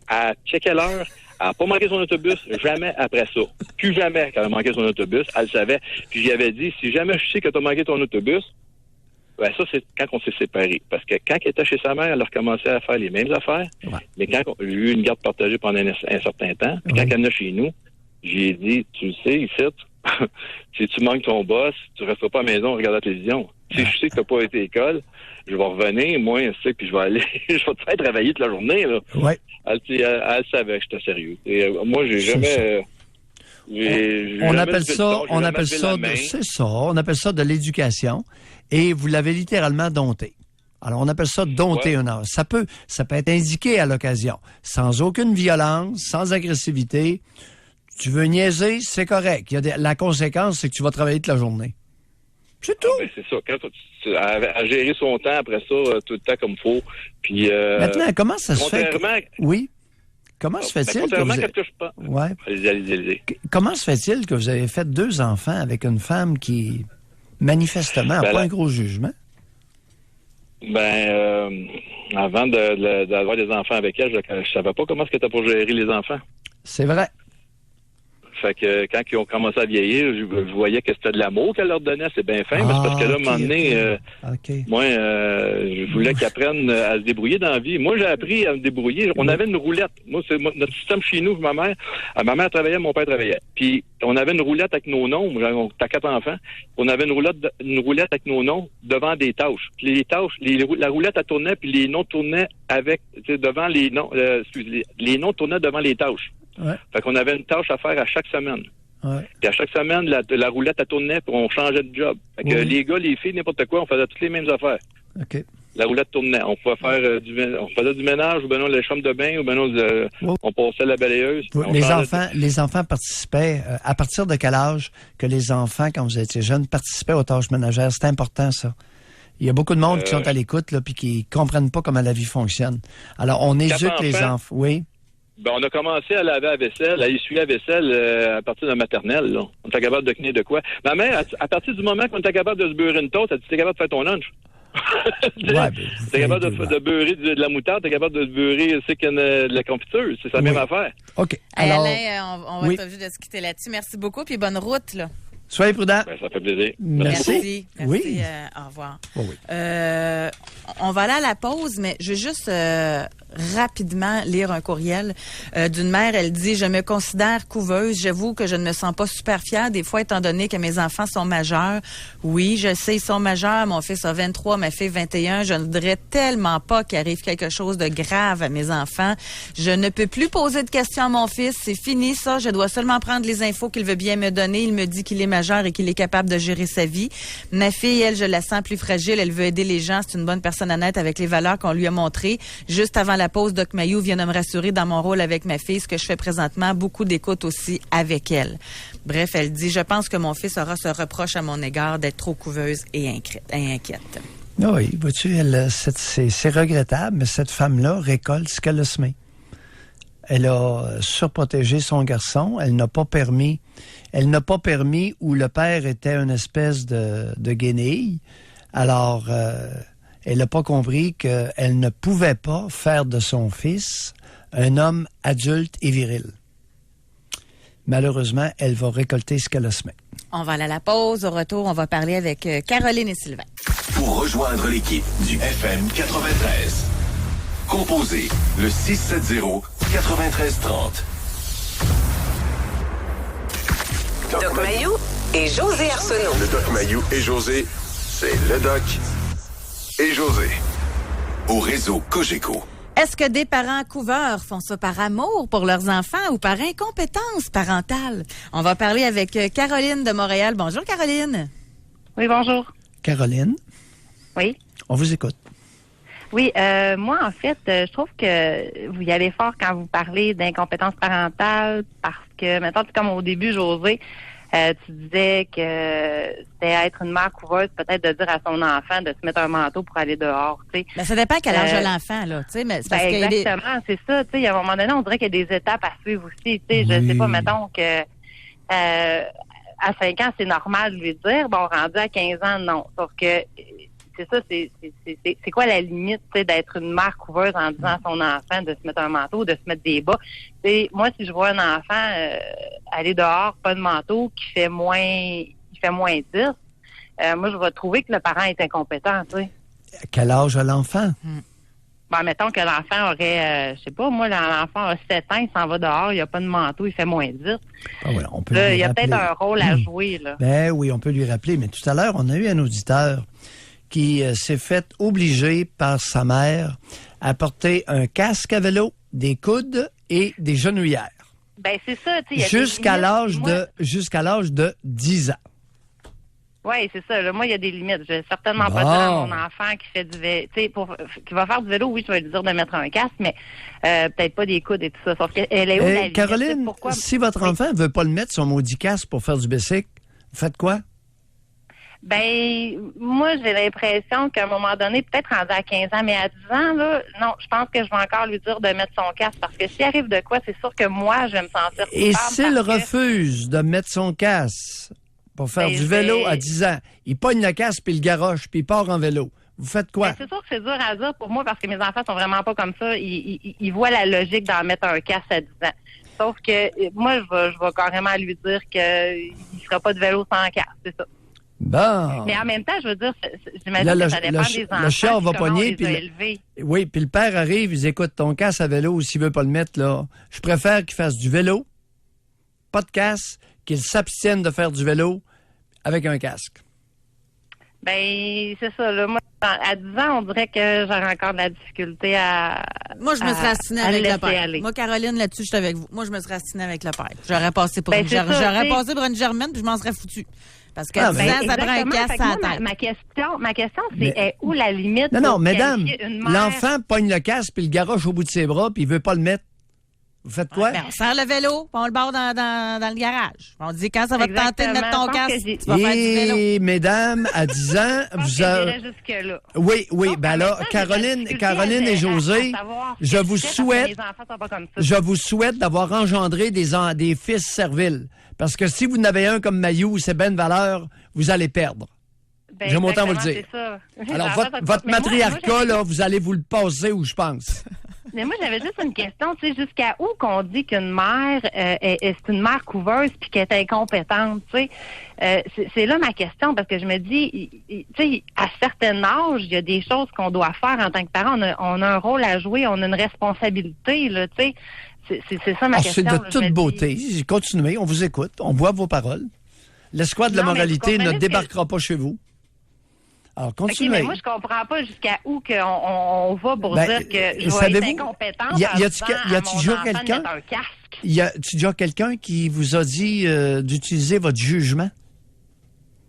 checkait l'heure, elle n'a pas manqué son autobus, jamais après ça. Plus jamais qu'elle a manqué son autobus, elle le savait. Puis j'y avais dit, si jamais je sais que tu as manqué ton autobus, ça, c'est quand on s'est séparés. Parce que quand elle était chez sa mère, elle a recommencé à faire les mêmes affaires. Ouais. Mais quand j'ai eu une garde partagée pendant un certain temps, puis quand elle venait chez nous, j'ai dit, tu le sais, ici, si tu manques ton boss, tu ne resteras pas à la maison à regarder la télévision. Si je sais que tu n'as pas été à l'école, je vais revenir, moi, puis je vais aller, je vais te faire travailler toute la journée, là. Ouais. Elle savait que j'étais sérieux. Et, moi, j'ai jamais... on appelle ça de l'éducation et vous l'avez littéralement dompté. Alors, on appelle ça dompter un âge. Ça peut être indiqué à l'occasion, sans aucune violence, sans agressivité. Tu veux niaiser, c'est correct. La conséquence, c'est que tu vas travailler toute la journée. C'est tout. C'est ça. Quand à gérer son temps après ça, tout le temps comme il faut. Puis, maintenant, comment ça se fait? Oui. Comment se fait-il que vous... Allez-y. Comment se fait-il que vous avez fait 2 enfants avec une femme qui, manifestement, n'a pas un gros jugement? Avant d'avoir des enfants avec elle, je savais pas comment est-ce que t'as pour gérer les enfants. C'est vrai. Fait que quand ils ont commencé à vieillir, je voyais que c'était de l'amour qu'elle leur donnait. C'est bien fin, mais c'est parce que là, à un moment donné, moi, je voulais qu'ils apprennent à se débrouiller dans la vie. Moi, j'ai appris à me débrouiller. On avait une roulette. Moi, c'est notre système chez nous, ma mère travaillait, mon père travaillait. Puis, on avait une roulette avec nos noms. T'as 4 enfants. On avait une roulette avec nos noms devant des tâches. Puis les tâches, la roulette, elle tournait, puis les noms tournaient devant les noms. Les noms tournaient devant les tâches. Ouais. Fait qu'on avait une tâche à faire à chaque semaine. Ouais. Puis à chaque semaine, la roulette, elle tournait, puis on changeait de job. Fait que les gars, les filles, n'importe quoi, on faisait toutes les mêmes affaires. OK. La roulette tournait. On pouvait faire on faisait du ménage, ou ben non, les chambres de bain, ou ben non, on passait la balayeuse. Les enfants participaient. À partir de quel âge que les enfants, quand vous étiez jeunes, participaient aux tâches ménagères? C'est important, ça. Il y a beaucoup de monde qui sont à l'écoute, là, puis qui comprennent pas comment la vie fonctionne. Alors, on éduque les enfants. Oui. Ben, on a commencé à laver la vaisselle, à essuyer la vaisselle à partir de maternelle. Là. On était capable de tenir de quoi. Ma mère, à partir du moment qu'on était capable de se beurrer une toast, elle dit, t'es capable de faire ton lunch. T'es capable de beurrer de la moutarde, t'es capable de beurrer de la confiture. C'est la même affaire. OK. Alors, Alain, on va être obligé de se quitter là-dessus. Merci beaucoup, puis bonne route, là. Soyez prudents. Ben, ça fait plaisir. Merci. Oui. Au revoir. Oh, oui. On va aller à la pause, mais je veux juste rapidement lire un courriel d'une mère. Elle dit « Je me considère couveuse. J'avoue que je ne me sens pas super fière des fois, étant donné que mes enfants sont majeurs. Oui, je sais, ils sont majeurs. Mon fils a 23, ma fille 21. Je ne voudrais tellement pas qu'il arrive quelque chose de grave à mes enfants. Je ne peux plus poser de questions à mon fils. C'est fini, ça. Je dois seulement prendre les infos qu'il veut bien me donner. Il me dit qu'il est majeur et qu'il est capable de gérer sa vie. Ma fille, elle, je la sens plus fragile. Elle veut aider les gens. C'est une bonne personne honnête avec les valeurs qu'on lui a montrées. Juste avant la pause, Doc Mayou vient de me rassurer dans mon rôle avec ma fille, ce que je fais présentement, beaucoup d'écoute aussi avec elle. Bref, elle dit, je pense que mon fils aura ce reproche à mon égard d'être trop couveuse et inquiète. Oui, vois-tu, c'est regrettable, mais cette femme-là récolte ce qu'elle a semé. Elle a surprotégé son garçon. Elle n'a pas permis où le père était une espèce de guenille. Alors, elle n'a pas compris qu'elle ne pouvait pas faire de son fils un homme adulte et viril. Malheureusement, elle va récolter ce qu'elle a semé. On va aller à la pause. Au retour, on va parler avec Caroline et Sylvain. Pour rejoindre l'équipe du FM 93, composez le 670-9330. Doc Mayou et José Arsenault. Le Doc Mayou et José, c'est le Doc et José. Au réseau Cogeco. Est-ce que des parents couveurs font ça par amour pour leurs enfants ou par incompétence parentale? On va parler avec Caroline de Montréal. Bonjour, Caroline. Oui, bonjour. Caroline? Oui. On vous écoute. Oui, moi, en fait, je trouve que vous y allez fort quand vous parlez d'incompétence parentale parce que, maintenant, comme au début, José, tu disais que c'était être une mère couveuse, peut-être de dire à son enfant de se mettre un manteau pour aller dehors, tu sais. Ben, ça dépend à quel âge a l'enfant, là, tu sais, mais c'est parce que exactement, c'est ça, tu sais, à un moment donné, on dirait qu'il y a des étapes à suivre aussi, tu sais, je sais pas, mettons que à 5 ans, c'est normal de lui dire, bon, rendu à 15 ans, non, sauf que c'est ça, c'est quoi la limite, tu sais, d'être une mère couveuse en disant à son enfant de se mettre un manteau, de se mettre des bas. Tu sais, moi, si je vois un enfant aller dehors, pas de manteau, qui fait moins 10, moi, je vais trouver que le parent est incompétent, tu sais. À quel âge a l'enfant? Ben, mettons que l'enfant aurait, je sais pas, moi, l'enfant a 7 ans, il s'en va dehors, il n'y a pas de manteau, il fait moins 10. Ah ouais, on peut là, lui il y a rappeler. peut-être un rôle à jouer, là. Ben oui, on peut lui rappeler, mais tout à l'heure, on a eu un auditeur qui s'est fait obliger par sa mère à porter un casque à vélo, des coudes et des genouillères. Ben c'est ça, tu sais. Jusqu'à l'âge de 10 ans. Oui, c'est ça. Là, moi, il y a des limites. Je vais certainement pas dire à mon enfant qui fait du vélo, tu sais, qui va faire du vélo, oui, je vais lui dire de mettre un casque, mais peut-être pas des coudes et tout ça. Sauf qu'elle est où la limite? Caroline, pourquoi? Si votre enfant ne veut pas le mettre, son maudit casque pour faire du bicycle, vous faites quoi? Ben, moi, j'ai l'impression qu'à un moment donné, peut-être rendu à 15 ans, mais à 10 ans, là, non, je pense que je vais encore lui dire de mettre son casque parce que s'il arrive de quoi, c'est sûr que moi, je vais me sentir coupable. Et s'il refuse de mettre son casque pour faire du vélo à 10 ans, il pogne le casque puis il le garoche puis il part en vélo. Vous faites quoi? Ben, c'est sûr que c'est dur à dire pour moi parce que mes enfants sont vraiment pas comme ça. Ils voient la logique d'en mettre un casque à 10 ans. Sauf que moi, je vais carrément lui dire qu'il ne fera pas de vélo sans casque, c'est ça. Bon. Mais en même temps, je veux dire, j'imagine Là, que ça dépend des enfants. Le char va puis comment pogner, on les a élevés. oui, puis le père arrive, il dit, écoute, ton casque à vélo, s'il veut pas le mettre, là, je préfère qu'il fasse du vélo, pas de casque, qu'il s'abstienne de faire du vélo avec un casque. Ben, c'est ça, là. Moi, à 10 ans, on dirait que j'aurais encore de la difficulté à. Moi, je me serais astinée à avec le le laisser père. aller. Moi, Caroline, là-dessus, je suis avec vous. Moi, je me serais astinée avec le père. J'aurais passé pour Ben, une c'est ça, j'aurais tu sais. passé pour une germaine, puis je m'en serais foutue. Parce qu'à 10 ben, ans, ça prend un Exactement. casque Fait que à la moi, tête. ma question, c'est Mais- où la limite? Non, pour mesdames, qualifier une mère? l'enfant pogne le casque puis le garoche au bout de ses bras puis il veut pas le mettre. Vous faites quoi? Ben, on sert le vélo, puis on le barre dans le garage. On dit, quand ça va te tenter de mettre ton Exactement. Je pense casque, que j'ai- tu vas faire du vélo. Et mesdames, à 10 ans, Je pense vous que avez... j'irais jusque-là. Oui, Donc, ben en là, même temps, j'ai de la difficulté Caroline et José, à savoir ce je que vous je fais parce que souhaite, mes enfants sont pas comme ça. je vous souhaite d'avoir engendré des fils serviles. Parce que si vous n'avez un comme Mayou, c'est bonne valeur, vous allez perdre. Ben, J'aime autant vous le exactement, dire. c'est ça. Alors, J'en votre fais ça. Mais moi, matriarcat, j'avais- là, vous allez vous le passer où je pense. Mais moi, j'avais juste une question, tu sais, jusqu'à où qu'on dit qu'une mère c'est une mère couveuse puis qu'elle est incompétente, tu sais. C'est là ma question, parce que je me dis, tu sais, à certain âge, il y a des choses qu'on doit faire en tant que parent. On a un rôle à jouer, on a une responsabilité, là, tu sais. C'est ça ma Ah, question. c'est de là, je me toute dis. beauté. Continuez, on vous écoute, on voit vos paroles. L'escouade de la Non, mais vous moralité ne comprenez ce que- débarquera pas chez vous. Alors, OK, continuez. mais moi, je comprends pas jusqu'à où on va pour Ben, dire que je vais savez-vous, être incompétente y a- en y a-tu disant que- y à a-tu mon déjà enfant de quelqu'un? mettre un casque. Y a-tu déjà quelqu'un qui vous a dit d'utiliser votre jugement?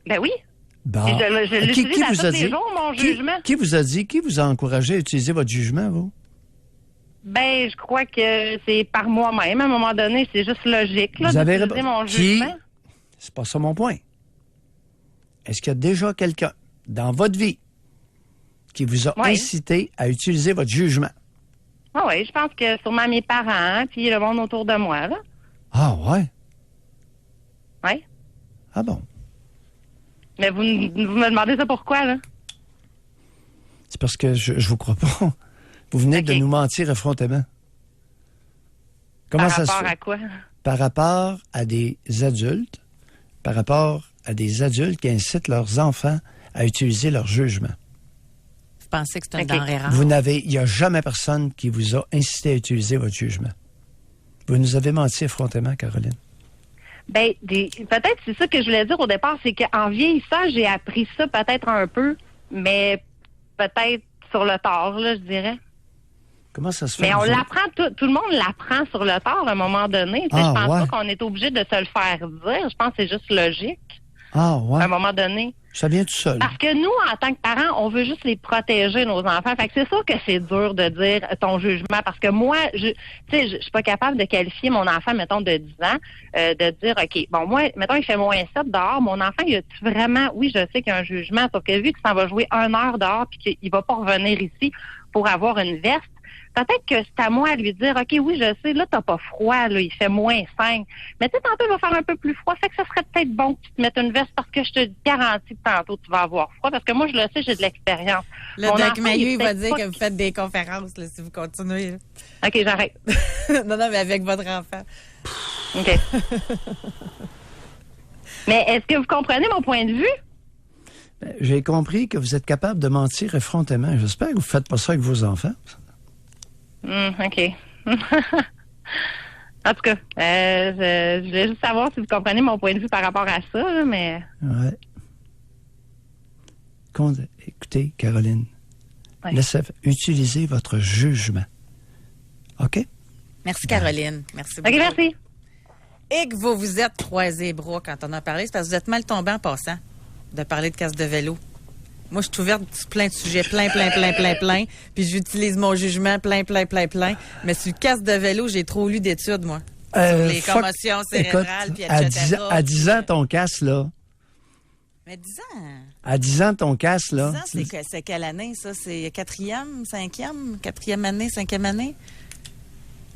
Ben oui. Bon. Et je l'utilise à tous les dit? jours, mon jugement. Qui vous a dit? Qui vous a encouragé à utiliser votre jugement, vous? Ben, je crois que c'est par moi-même. À un moment donné, c'est juste logique là, Vous avez d'utiliser mon Qui? jugement. C'est pas ça mon point. Est-ce qu'il y a déjà quelqu'un dans votre vie qui vous a Oui. incité à utiliser votre jugement? Ah oui, je pense que sûrement mes parents, puis le monde autour de moi, là. Ah ouais? Oui. Ah bon? Mais vous me demandez ça pourquoi, là? C'est parce que je vous crois pas. Vous venez de OK. nous mentir effrontément. Comment Par ça se rapport fait? à quoi? Par rapport à des adultes, qui incitent leurs enfants à utiliser leur jugement. Vous pensez que c'est un OK. denrée rare? Il n'y a jamais personne qui vous a incité à utiliser votre jugement. Vous nous avez menti effrontément, Caroline. Ben, peut-être c'est ça que je voulais dire au départ, c'est qu'en vieillissant, j'ai appris ça peut-être un peu, mais peut-être sur le tard, là, je dirais. Comment ça se fait? Mais on vous- l'apprend, tout le monde l'apprend sur le tard à un moment donné. Tu sais, Ah, je pense ouais. pas qu'on est obligé de se le faire dire. Je pense que c'est juste logique Ah ouais? à un moment donné. Ça vient tout seul. Parce que nous, en tant que parents, on veut juste les protéger, nos enfants. Fait que c'est sûr que c'est dur de dire ton jugement. Parce que moi, je suis pas capable de qualifier mon enfant, mettons, de 10 ans, de dire, OK, bon, moi, mettons, il fait moins 7 dehors. Mon enfant, il a-tu vraiment, oui, je sais qu'il y a un jugement, sauf que vu que ça va jouer 1 heure dehors puis qu'il va pas revenir ici pour avoir une veste, peut-être que c'est à moi à lui dire, OK, oui, je sais, là, t'as pas froid, là, il fait moins 5. Mais tu sais, tantôt, il va faire un peu plus froid. Fait que ça serait peut-être bon que tu te mettes une veste parce que je te garantis que tantôt, tu vas avoir froid. Parce que moi, je le sais, j'ai de l'expérience. Le Mon Doc enfant, Mayou, est il va peut-être dire pas- que vous faites des conférences là, si vous continuez. là. OK, j'arrête. non, mais avec votre enfant. OK. Mais est-ce que vous comprenez mon point de vue? Ben, j'ai compris que vous êtes capable de mentir effrontément. J'espère que vous ne faites pas ça avec vos enfants. OK. En tout cas, je voulais juste savoir si vous comprenez mon point de vue par rapport à ça, là, mais... Ouais. Écoutez, Caroline, Ouais. laissez utiliser votre jugement. OK? Merci, Caroline. Merci beaucoup. OK, merci. Et que vous vous êtes croisés les bras quand on a parlé, c'est parce que vous êtes mal tombé en passant de parler de casse de vélo. Moi, je suis ouverte sur plein de sujets, plein. Puis j'utilise mon jugement, plein. Mais sur le casse de vélo, j'ai trop lu d'études, moi. Sur les commotions cérébrales, puis etc. à 10 ans, ton casse, là. Mais 10 ans. À 10 ans, ton casse, 10 là. ans, c'est quelle année, ça? C'est 4e, 5e, 4e année, 5e année?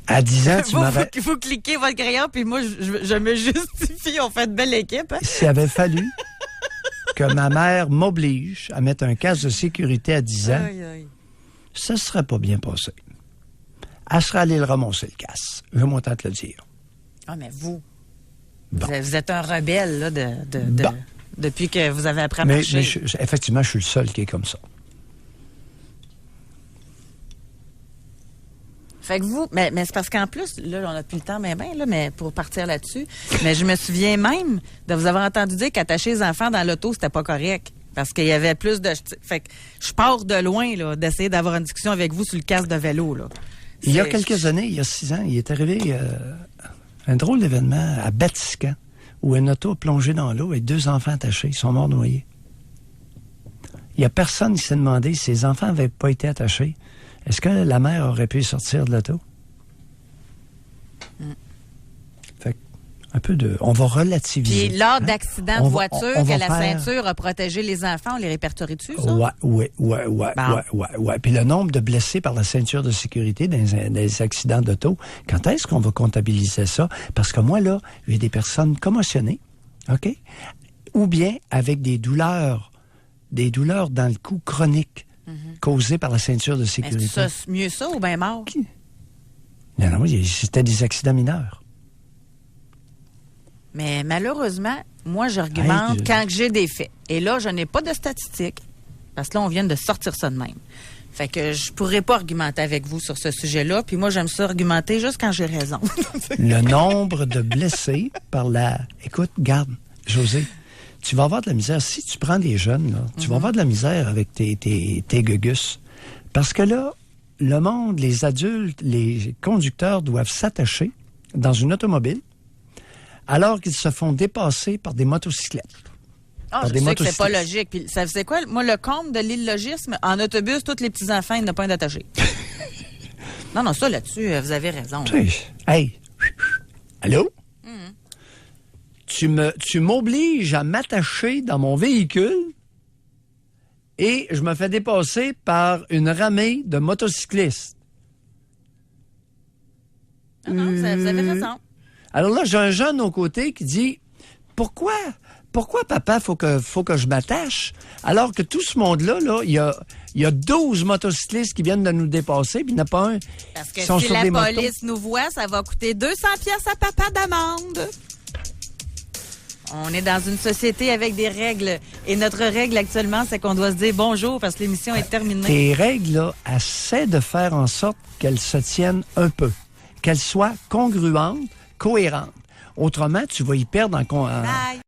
À 10 ans, tu m'avais... Vous cliquez votre crayon, puis moi, je me justifie. On fait de belle équipe. Hein? S'il avait fallu que ma mère m'oblige à mettre un casque de sécurité à 10 ans, Aïe. ça ne serait pas bien passé. Elle serait allée le ramasser, le casque. Je vais m'entendre te le dire. Ah, mais vous, Bon. vous êtes un rebelle là, Bon. depuis que vous avez appris à Mais marcher. effectivement, je suis le seul qui est comme ça. Fait que vous, mais c'est parce qu'en plus, là, on n'a plus le temps, mais pour partir là-dessus, mais je me souviens même de vous avoir entendu dire qu'attacher les enfants dans l'auto, c'était pas correct. Parce qu'il y avait plus de... Fait que je pars de loin, là, d'essayer d'avoir une discussion avec vous sur le casque de vélo, là. Il y a quelques années, il y a 6 ans, il est arrivé un drôle d'événement à Batiscan, où une auto a plongé dans l'eau avec 2 enfants attachés. Ils sont morts noyés. Il n'y a personne qui s'est demandé si ces enfants n'avaient pas été attachés. Est-ce que la mère aurait pu sortir de l'auto? Fait que, un peu de... On va relativiser. Puis lors d'accidents de voiture, on va que la faire... ceinture a protégé les enfants, on les répertorie dessus, ça? Ouais. Bon. Puis le nombre de blessés par la ceinture de sécurité dans les accidents d'auto, quand est-ce qu'on va comptabiliser ça? Parce que moi, là, j'ai des personnes commotionnées, OK? Ou bien avec des douleurs dans le cou chroniques causées par la ceinture de sécurité. Mais c'est mieux ça ou bien mort? Non, c'était des accidents mineurs. Mais malheureusement, moi, j'argumente quand j'ai des faits. Et là, je n'ai pas de statistiques, parce que là, on vient de sortir ça de même. Fait que je pourrais pas argumenter avec vous sur ce sujet-là. Puis moi, j'aime ça argumenter juste quand j'ai raison. Le nombre de blessés par la... Écoute, garde, José, tu vas avoir de la misère. Si tu prends des jeunes, là, tu vas avoir de la misère avec tes gugus. Parce que là, le monde, les adultes, les conducteurs doivent s'attacher dans une automobile alors qu'ils se font dépasser par des motocyclettes. Ah, je sais que c'est pas logique. Puis, ça faisait quoi? Moi, le comble de l'illogisme, en autobus, tous les petits-enfants, ils n'ont pas un d'attaché. Non, ça, là-dessus, vous avez raison. Hey! Allô? Tu m'obliges à m'attacher dans mon véhicule et je me fais dépasser par une ramée de motocyclistes. Non, vous avez raison. Alors là, j'ai un jeune aux côtés qui dit « Pourquoi, papa, faut que je m'attache? Alors que tout ce monde-là, il y a 12 motocyclistes qui viennent de nous dépasser, puis il n'y en a pas un Parce que qui sont si sur la des police nous voit, ça va coûter 200$ à papa d'amende. On est dans une société avec des règles. Et notre règle actuellement, c'est qu'on doit se dire bonjour parce que l'émission est terminée. Tes règles, là, essaie de faire en sorte qu'elles se tiennent un peu. Qu'elles soient congruentes, cohérentes. Autrement, tu vas y perdre Bye.